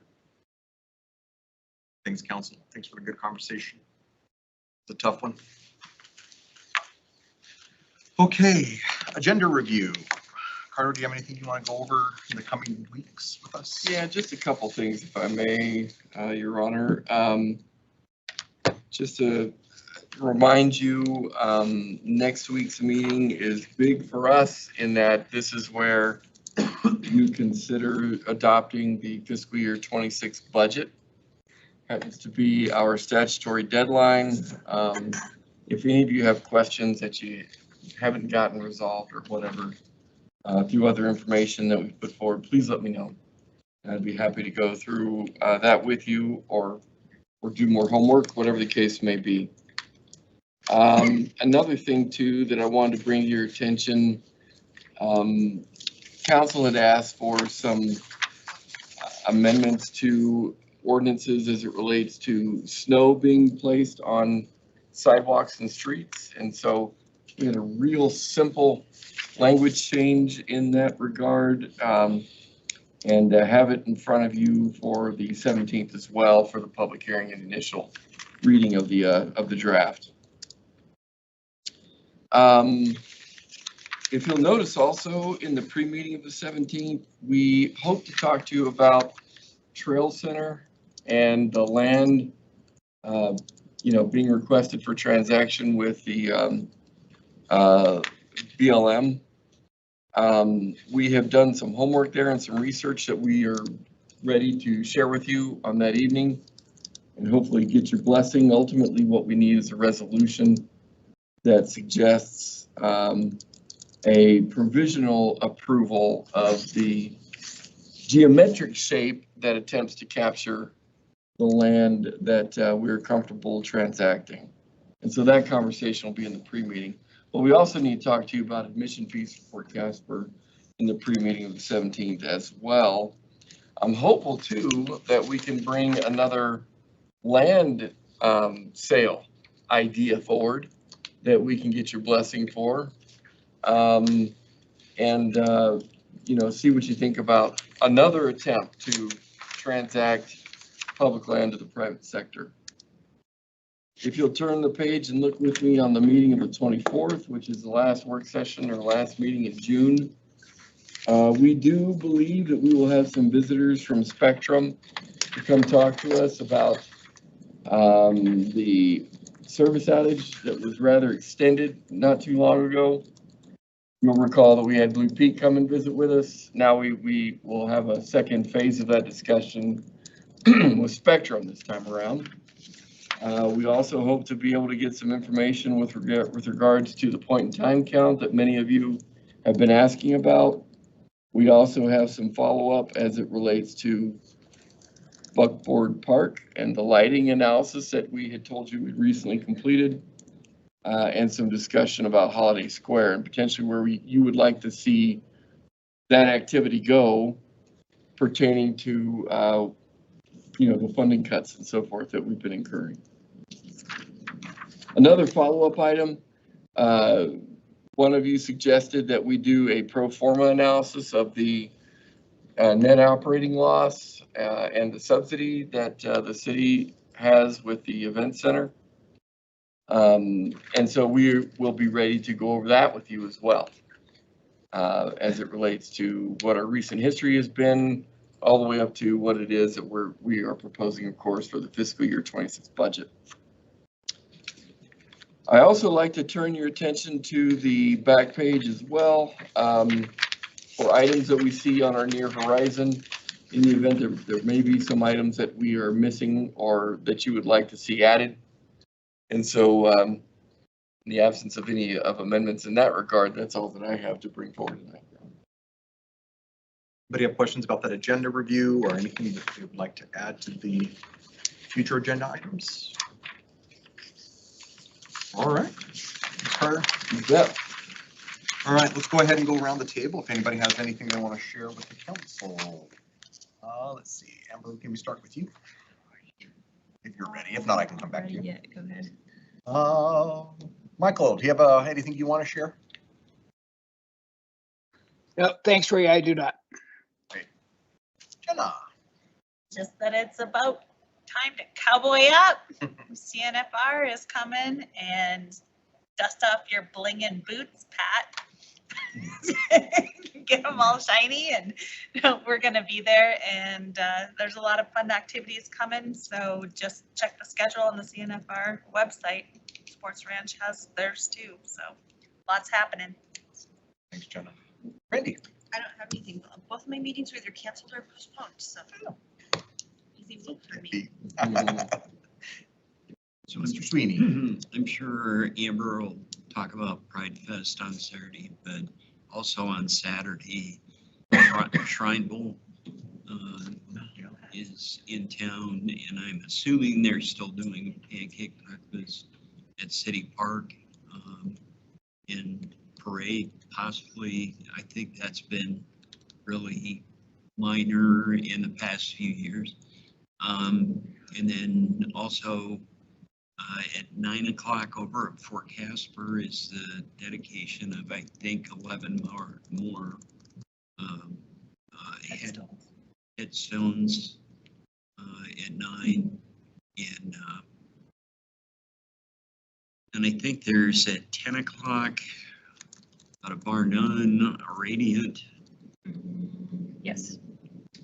Thanks, council. Thanks for the good conversation. It's a tough one. Okay, agenda review. Carter, do you have anything you want to go over in the coming weeks with us? Yeah, just a couple things, if I may, Your Honor. Just to remind you, next week's meeting is big for us in that this is where you consider adopting the fiscal year 26 budget. Happens to be our statutory deadline. If any of you have questions that you haven't gotten resolved or whatever, through other information that we've put forward, please let me know. I'd be happy to go through that with you or do more homework, whatever the case may be. Another thing too that I wanted to bring to your attention, council had asked for some amendments to ordinances as it relates to snow being placed on sidewalks and streets. And so we had a real simple language change in that regard, and have it in front of you for the 17th as well for the public hearing and initial reading of the draft. If you'll notice also in the pre-meeting of the 17th, we hope to talk to you about Trail Center and the land, being requested for transaction with the BLM. We have done some homework there and some research that we are ready to share with you on that evening and hopefully get your blessing. Ultimately, what we need is a resolution that suggests a provisional approval of the geometric shape that attempts to capture the land that we're comfortable transacting. And so that conversation will be in the pre-meeting. But we also need to talk to you about admission fees for Casper in the pre-meeting of the 17th as well. I'm hopeful too that we can bring another land sale idea forward that we can get your blessing for. And see what you think about another attempt to transact public land to the private sector. If you'll turn the page and look with me on the meeting of the 24th, which is the last work session or last meeting in June, we do believe that we will have some visitors from Spectrum to come talk to us about the service outage that was rather extended not too long ago. You'll recall that we had Blue Peak come and visit with us. Now we will have a second phase of that discussion with Spectrum this time around. We also hope to be able to get some information with regards to the point in time count that many of you have been asking about. We also have some follow-up as it relates to Buckboard Park and the lighting analysis that we had told you we recently completed, and some discussion about Holiday Square and potentially where you would like to see that activity go pertaining to the funding cuts and so forth that we've been incurring. Another follow-up item, one of you suggested that we do a pro forma analysis of the net operating loss and the subsidy that the city has with the event center. And so we will be ready to go over that with you as well, as it relates to what our recent history has been, all the way up to what it is that we are proposing, of course, for the fiscal year 26 budget. I also like to turn your attention to the back page as well, for items that we see on our near horizon. In the event there may be some items that we are missing or that you would like to see added. And so in the absence of any amendments in that regard, that's all that I have to bring forward tonight. Anybody have questions about that agenda review or anything that you would like to add to the future agenda items? All right. Carter? You bet. All right, let's go ahead and go around the table if anybody has anything they want to share with the council. Let's see, Amber, can we start with you? If you're ready. If not, I can come back to you. Yeah, go ahead. Michael, do you have anything you want to share? No, thanks, Ray. I do not. Great. Jenna? Just that it's about time to cowboy up. CNFR is coming, and dust off your blingin' boots, Pat. Get them all shiny, and we're gonna be there, and there's a lot of fun activities coming, so just check the schedule on the CNFR website. Sports Ranch has theirs too, so lots happening. Thanks, Jenna. Randy? I don't have anything. Both of my meetings were either canceled or postponed, so. Easy week for me. So Mr. Sweeney? I'm sure Amber will talk about Pride Fest on Saturday, but also on Saturday, Shrine Bowl is in town, and I'm assuming they're still doing pancake breakfast at City Park in parade, possibly. I think that's been really minor in the past few years. And then also at 9 o'clock over at Fort Casper is the dedication of, I think, 11 more headstones at 9. And I think there's at 10 o'clock out of bar none, a Radiant. Yes,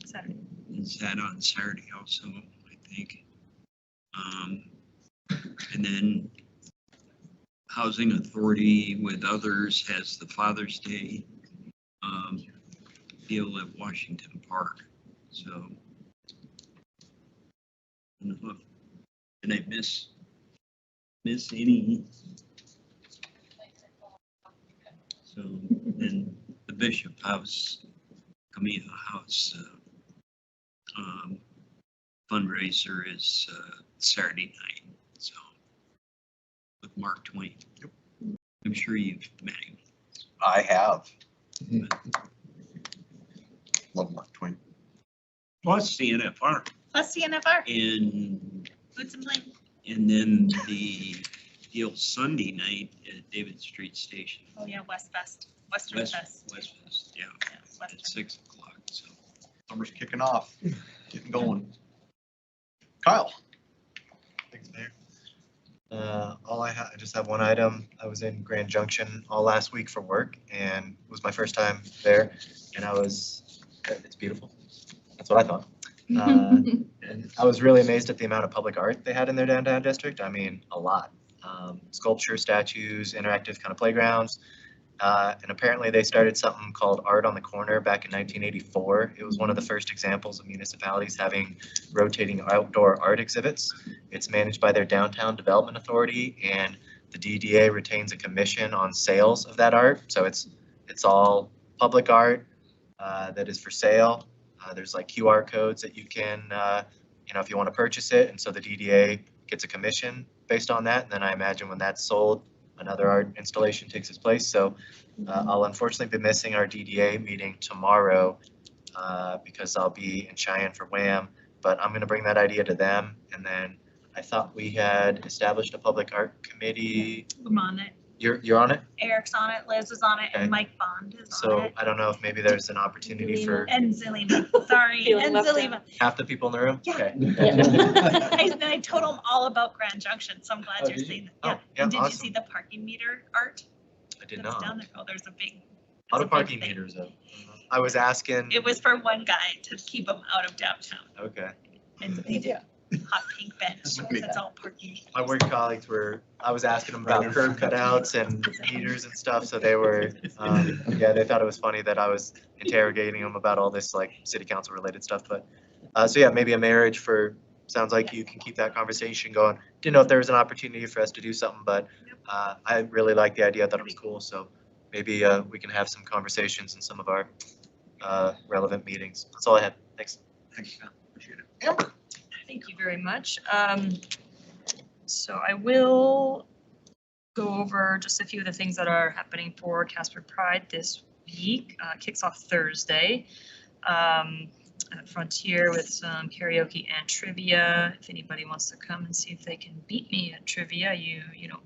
Saturday. Is that on Saturday also, I think. And then Housing Authority with others has the Father's Day deal at Washington Park. So, did I miss any? So then the Bishop House, Camilla House fundraiser is Saturday night. So with Mark Twain. Yep. I'm sure you've met him. I have. Love Mark Twain. plus CNFR. Plus CNFR, And, boots and bling. and then the deal Sunday night at David Street Station. Oh yeah, Western West Fest. Fest, yeah, Yeah, Western. at 6 o'clock, so. Summer's kicking off, getting going. Kyle? Thanks, Mayor. I just have one item. I was in Grand Junction all last week for work and it was my first time there and it's beautiful. That's what I thought. And I was really amazed at the amount of public art they had in their downtown district. I mean, a lot. Sculpture, statues, interactive kind of playgrounds. And apparently they started something called Art on the Corner back in 1984. It was one of the first examples of municipalities having rotating outdoor art exhibits. It's managed by their Downtown Development Authority, and the DDA retains a commission on sales of that art. So it's all public art that is for sale. There's like QR codes that you can, if you want to purchase it. And so the DDA gets a commission based on that. And then I imagine when that's sold, another art installation takes its place. So I'll unfortunately be missing our DDA meeting tomorrow because I'll be in Cheyenne for WHAM, but I'm going to bring that idea to them. And then I thought we had established a public art committee. I'm on it. You're on it? Eric's on it, Liz is on it, Okay. and Mike Bond is on So it. I don't know if maybe there's an opportunity for And Zilima, sorry, Feeling and left out. Zilima. half the people in the room? Yeah. Okay. I told them all about Grand Junction, so I'm glad Oh, you're did you? seeing that. Oh, Yeah. yeah, And did you awesome. see the parking meter art I did that's down not. there? Oh, there's a big. How there's do a big parking thing. meters up? I was asking. It was for one guy to keep him out of downtown, Okay. and they did hot pink bench, because it's all parking. My work colleagues I was asking them about curb cutouts and meters and stuff, so they were, they thought it was funny that I was interrogating them about all this like city council related stuff, but, so yeah, maybe a marriage sounds like you can keep that conversation going. Didn't know if there was an opportunity for us to do something, but, I really like the idea. I thought it was cool, so maybe, we can have some conversations in some of our, relevant meetings. That's all I had. Thanks. Thanks, Kyle. Appreciate it. Amber? Thank you very much. So I will go over just a few of the things that are happening for Casper Pride this week. Kicks off Thursday at Frontier with some karaoke and trivia. If anybody wants to come and see if they can beat me at trivia,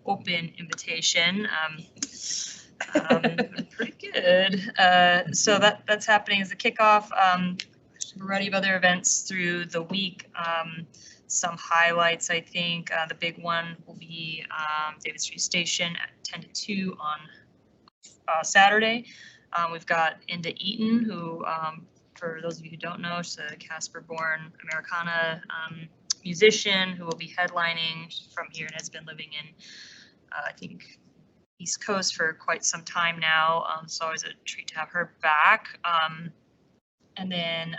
open invitation. Pretty good. So that's happening as a kickoff. A variety of other events through the week. Some highlights, I think. The big one will be David Street Station at 10 to 2 on Saturday. We've got Inda Eaton, who, for those of you who don't know, she's a Casper-born Americana musician who will be headlining from here and has been living in, I think, East Coast for quite some time now. So always a treat to have her back. And then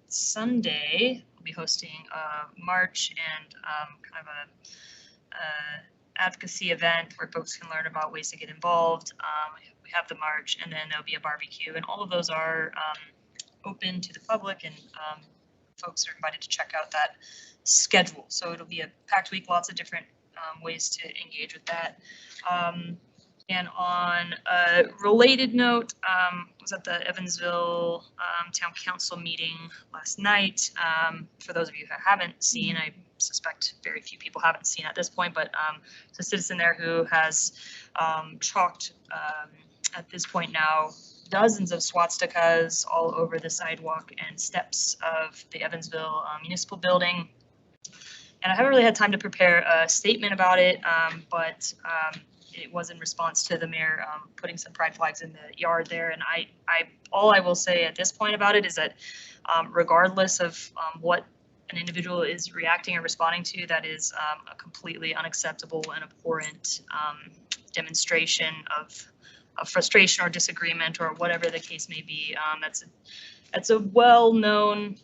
Sunday, we'll be hosting a march and kind of a advocacy event where folks can learn about ways to get involved. We have the march, and then there'll be a barbecue, and all of those are open to the public, and folks are invited to check out that schedule. So it'll be a packed week, lots of different ways to engage with that. And on a related note, was at the Evansville Town Council meeting last night. For those of you who haven't seen, I suspect very few people haven't seen at this point, but there's a citizen there who has chalked at this point now dozens of swastikas all over the sidewalk and steps of the Evansville Municipal Building. And I haven't really had time to prepare a statement about it, but it was in response to the mayor putting some pride flags in the yard there. And all I will say at this point about it is that regardless of what an individual is reacting or responding to, that is a completely unacceptable and abhorrent demonstration of frustration or disagreement or whatever the case may be. That's a well-known,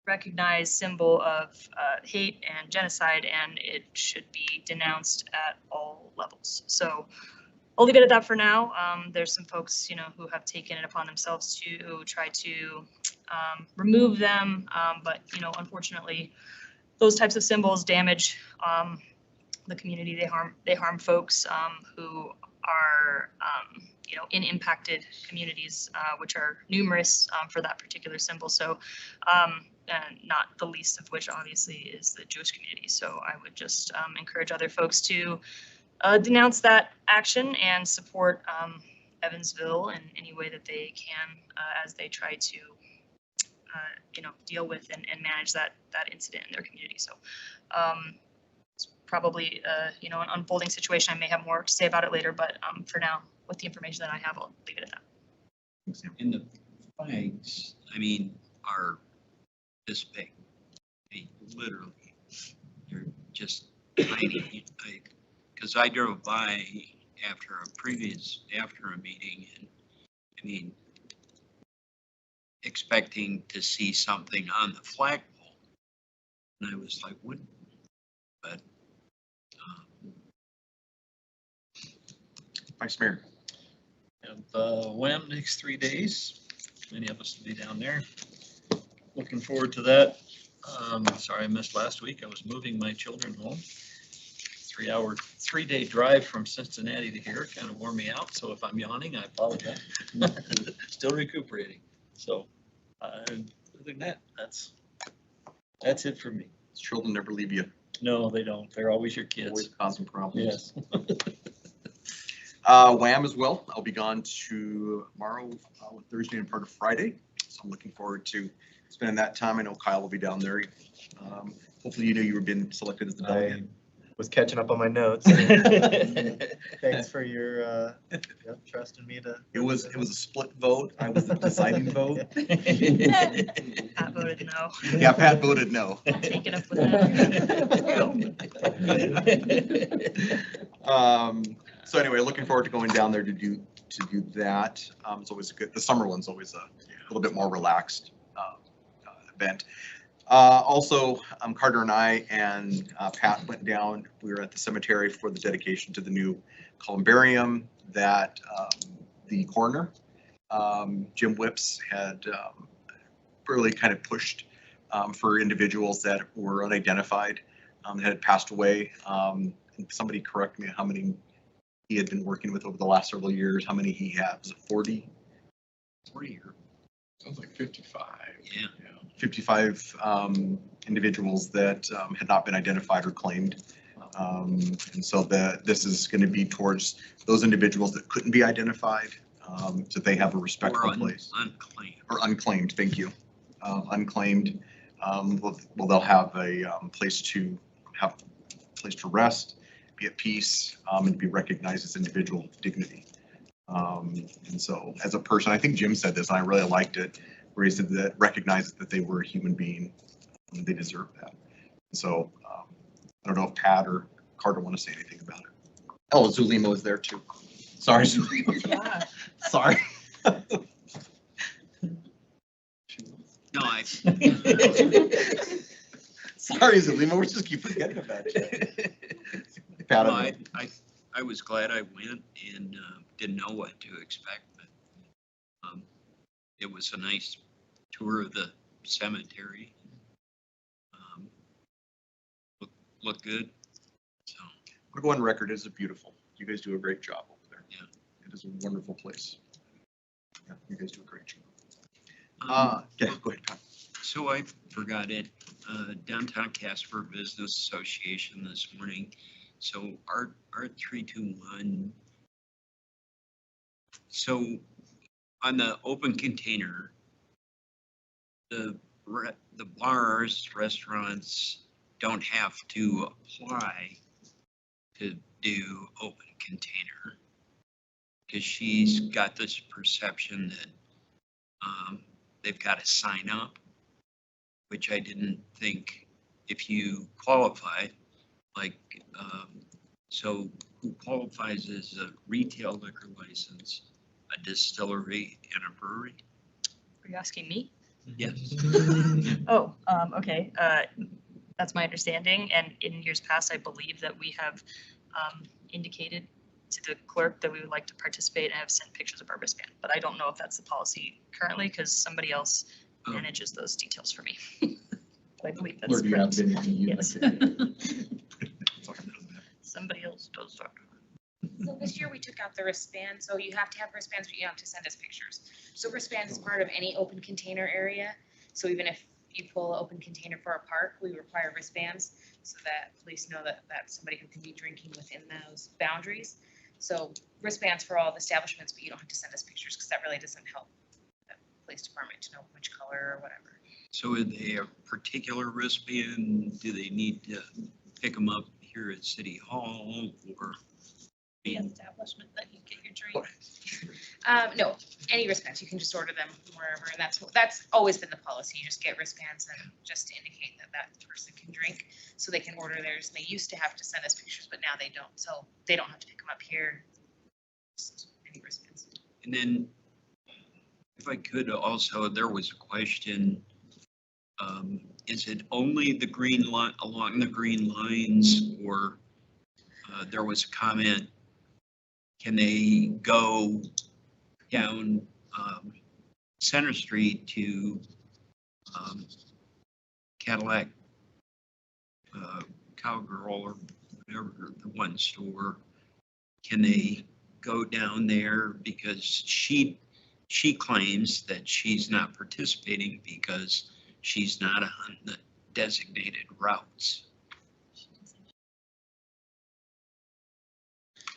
recognized symbol of hate and genocide, and it should be denounced at all levels. So I'll leave it at that for now. There's some folks, who have taken it upon themselves to try to remove them, but unfortunately, those types of symbols damage the community. They harm folks who are in impacted communities, which are numerous for that particular symbol. So and not the least of which obviously is the Jewish community. So I would just encourage other folks to denounce that action and support Evansville in any way that they can as they try to deal with and manage that incident in their community. So it's probably an unfolding situation. I may have more to say about it later, but for now, with the information that I have, I'll leave it at that. And the flags, I mean, are this big. I mean, literally, they're just tiny. Because I drove by after a meeting, and I mean, expecting to see something on the flagpole, and I was like, what? But Vice Mayor. And WHAM next 3 days. Many of us will be down there. Looking forward to that. Sorry I missed last week. I was moving my children home. 3-day drive from Cincinnati to here kind of wore me out. So if I'm yawning, I apologize. Still recuperating. So other than that, that's it for me. Children never leave you. No, they don't. They're always your kids. Always causing problems. Yes. WHAM as well. I'll be gone tomorrow, Thursday and part of Friday. So I'm looking forward to spending that time. I know Kyle will be down there. Hopefully you were being selected as the delegate. I was catching up on my notes. Thanks for your trust in me to. It was a split vote. I was the deciding vote. Pat voted no. Yeah, Pat voted no. Take it up with that. So anyway, looking forward to going down there to do that. It's always good. The summer one's always a little bit more relaxed event. Also, Carter and I and Pat went down. We were at the cemetery for the dedication to the new columbarium that the coroner, Jim Whips, had really kind of pushed for individuals that were unidentified, that had passed away. Somebody correct me how many he had been working with over the last several years, how many he had. Was it 40? 40 or? Sounds like 55. yeah. 55 individuals that had not been identified or claimed. And so this is going to be towards those individuals that couldn't be identified, so they have a respectful place. Unclaimed. Or unclaimed, thank you. Unclaimed. Well, they'll have a place to rest, be at peace, and be recognized as individual dignity. And so as a person, I think Jim said this, and I really liked it, where he said that recognized that they were a human being, and they deserve that. And so I don't know if Pat or Carter want to say anything about it. Oh, Zulima was there too. Sorry, Zulima. Yeah. Sorry. No, Sorry, Zulima, we just keep forgetting about it. Pat, no, I was glad I went and didn't know what to expect, but it was a nice tour of the cemetery. Looked good. So I'm gonna go on record. It is beautiful. You guys do a great job over there. Yeah. It is a wonderful place. Yeah, you guys do a great job. Yeah, go ahead, Pat. So I forgot it. Downtown Casper Business Association this morning. So our 321. So on the open container, the bars, restaurants don't have to apply to do open container, because she's got this perception that they've got to sign up, which I didn't think if you qualify, like, so who qualifies as a retail liquor license, a distillery, and a brewery? Are you asking me? Yes. Oh, okay. That's my understanding. And in years past, I believe that we have indicated to the clerk that we would like to participate and have sent pictures of our wristband. But I don't know if that's the policy currently, because somebody else manages those details for me. But I believe that's Lord, you have correct. been. Yes. Somebody else does that. So this year we took out the wristband, so you have to have wristbands, but you don't have to send us pictures. So wristband is part of any open container area. So even if you pull an open container for a park, we require wristbands so that police know that that's somebody who can be drinking within those boundaries. So wristbands for all the establishments, but you don't have to send us pictures because that really doesn't help the police department to know which color or whatever. So are they a particular wristband? Do they need to pick them up here at City Hall or? The establishment that you get your drink. No, any wristbands, you can just order them wherever, and that's always been the policy. You just get wristbands and just to indicate that that person can drink, so they can order theirs. And they used to have to send us pictures, but now they don't, so they don't have to pick them up here. Just any wristbands. And then, if I could also, there was a question, is it only the green line, along the green lines, or there was a comment, can they go down Center Street to Cadillac Cowgirl or whatever, the one store? Can they go down there because she claims that she's not participating because she's not on the designated routes?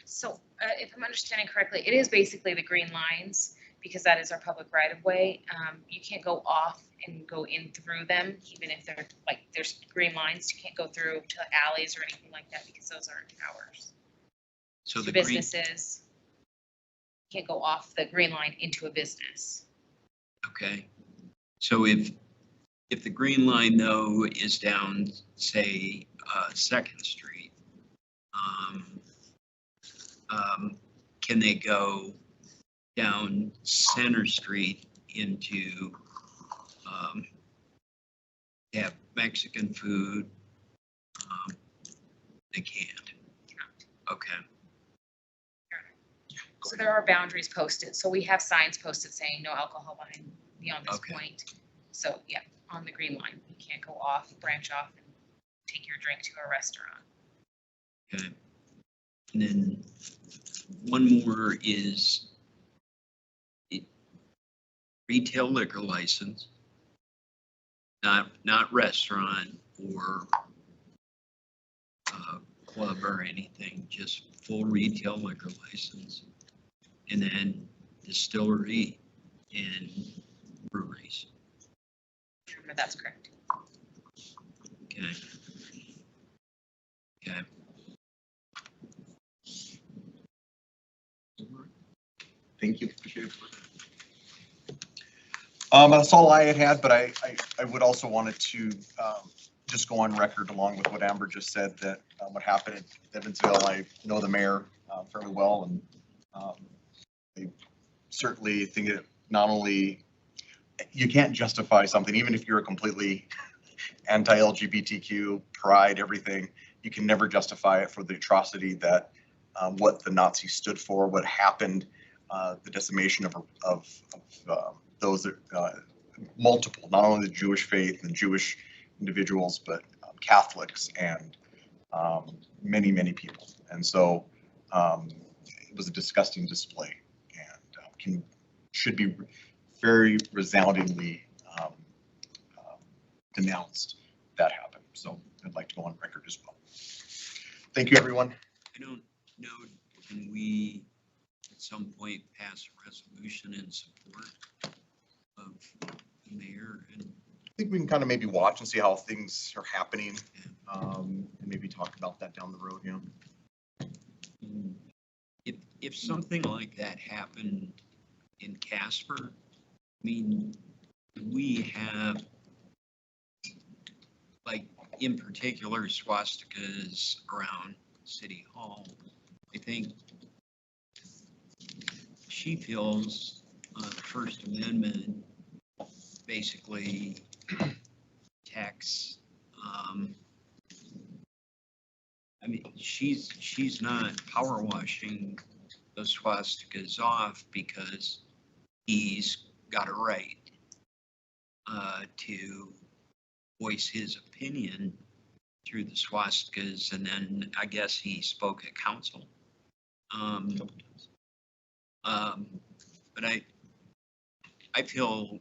So if I'm understanding correctly, it is basically the green lines because that is our public right of way. You can't go off and go in through them, even if they're like, there's green lines. You can't go through to alleys or anything like that because those aren't ours. So To the green, businesses, you can't go off the green line into a business. okay. So if the green line though is down, say, 2nd Street, can they go down Center Street into, have Mexican food? They can't. Okay. So there are boundaries posted. So we have signs posted saying no alcohol buying beyond this Okay. point. So yeah, on the green line, you can't go off, branch off and take your drink to a restaurant. Okay. And then one more is retail liquor license, not restaurant or club or anything, just full retail liquor license. And then distillery and breweries. Remember, that's correct. Okay. Okay. Thank you. Appreciate it. That's all I had, but I would also wanted to just go on record along with what Amber just said, that what happened at Evansville, I know the mayor fairly well, and I certainly think it not only, you can't justify something, even if you're a completely anti-LGBTQ, pride, everything, you can never justify it for the atrocity that what the Nazis stood for, what happened, the decimation of those that multiple, not only the Jewish faith and Jewish individuals, but Catholics and many, many people. And so it was a disgusting display and should be very resoundingly denounced that happened. So I'd like to go on record as well. Thank you, everyone. I don't know, can we at some point pass a resolution in support of the mayor? And I think we can kind of maybe watch and see how things are happening and maybe talk about that down the road, yeah. If something like that happened in Casper, I mean, we have, like, in particular, swastikas around City Hall. I think she feels the First Amendment basically protects. I mean, she's not power washing those swastikas off because he's got a right to voice his opinion through the swastikas, and then I guess he spoke at council. But I feel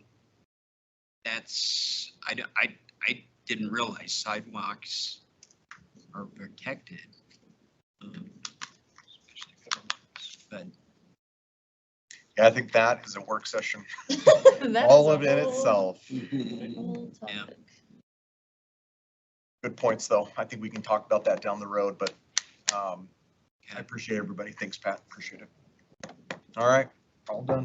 that's, I didn't realize sidewalks are protected. But Yeah, I think that is a work session, That all is of a it whole- itself. whole Yeah. topic. Good points, though. I think we can talk about that down the road, but I appreciate everybody. Thanks, Pat. Appreciate it. All right, all done.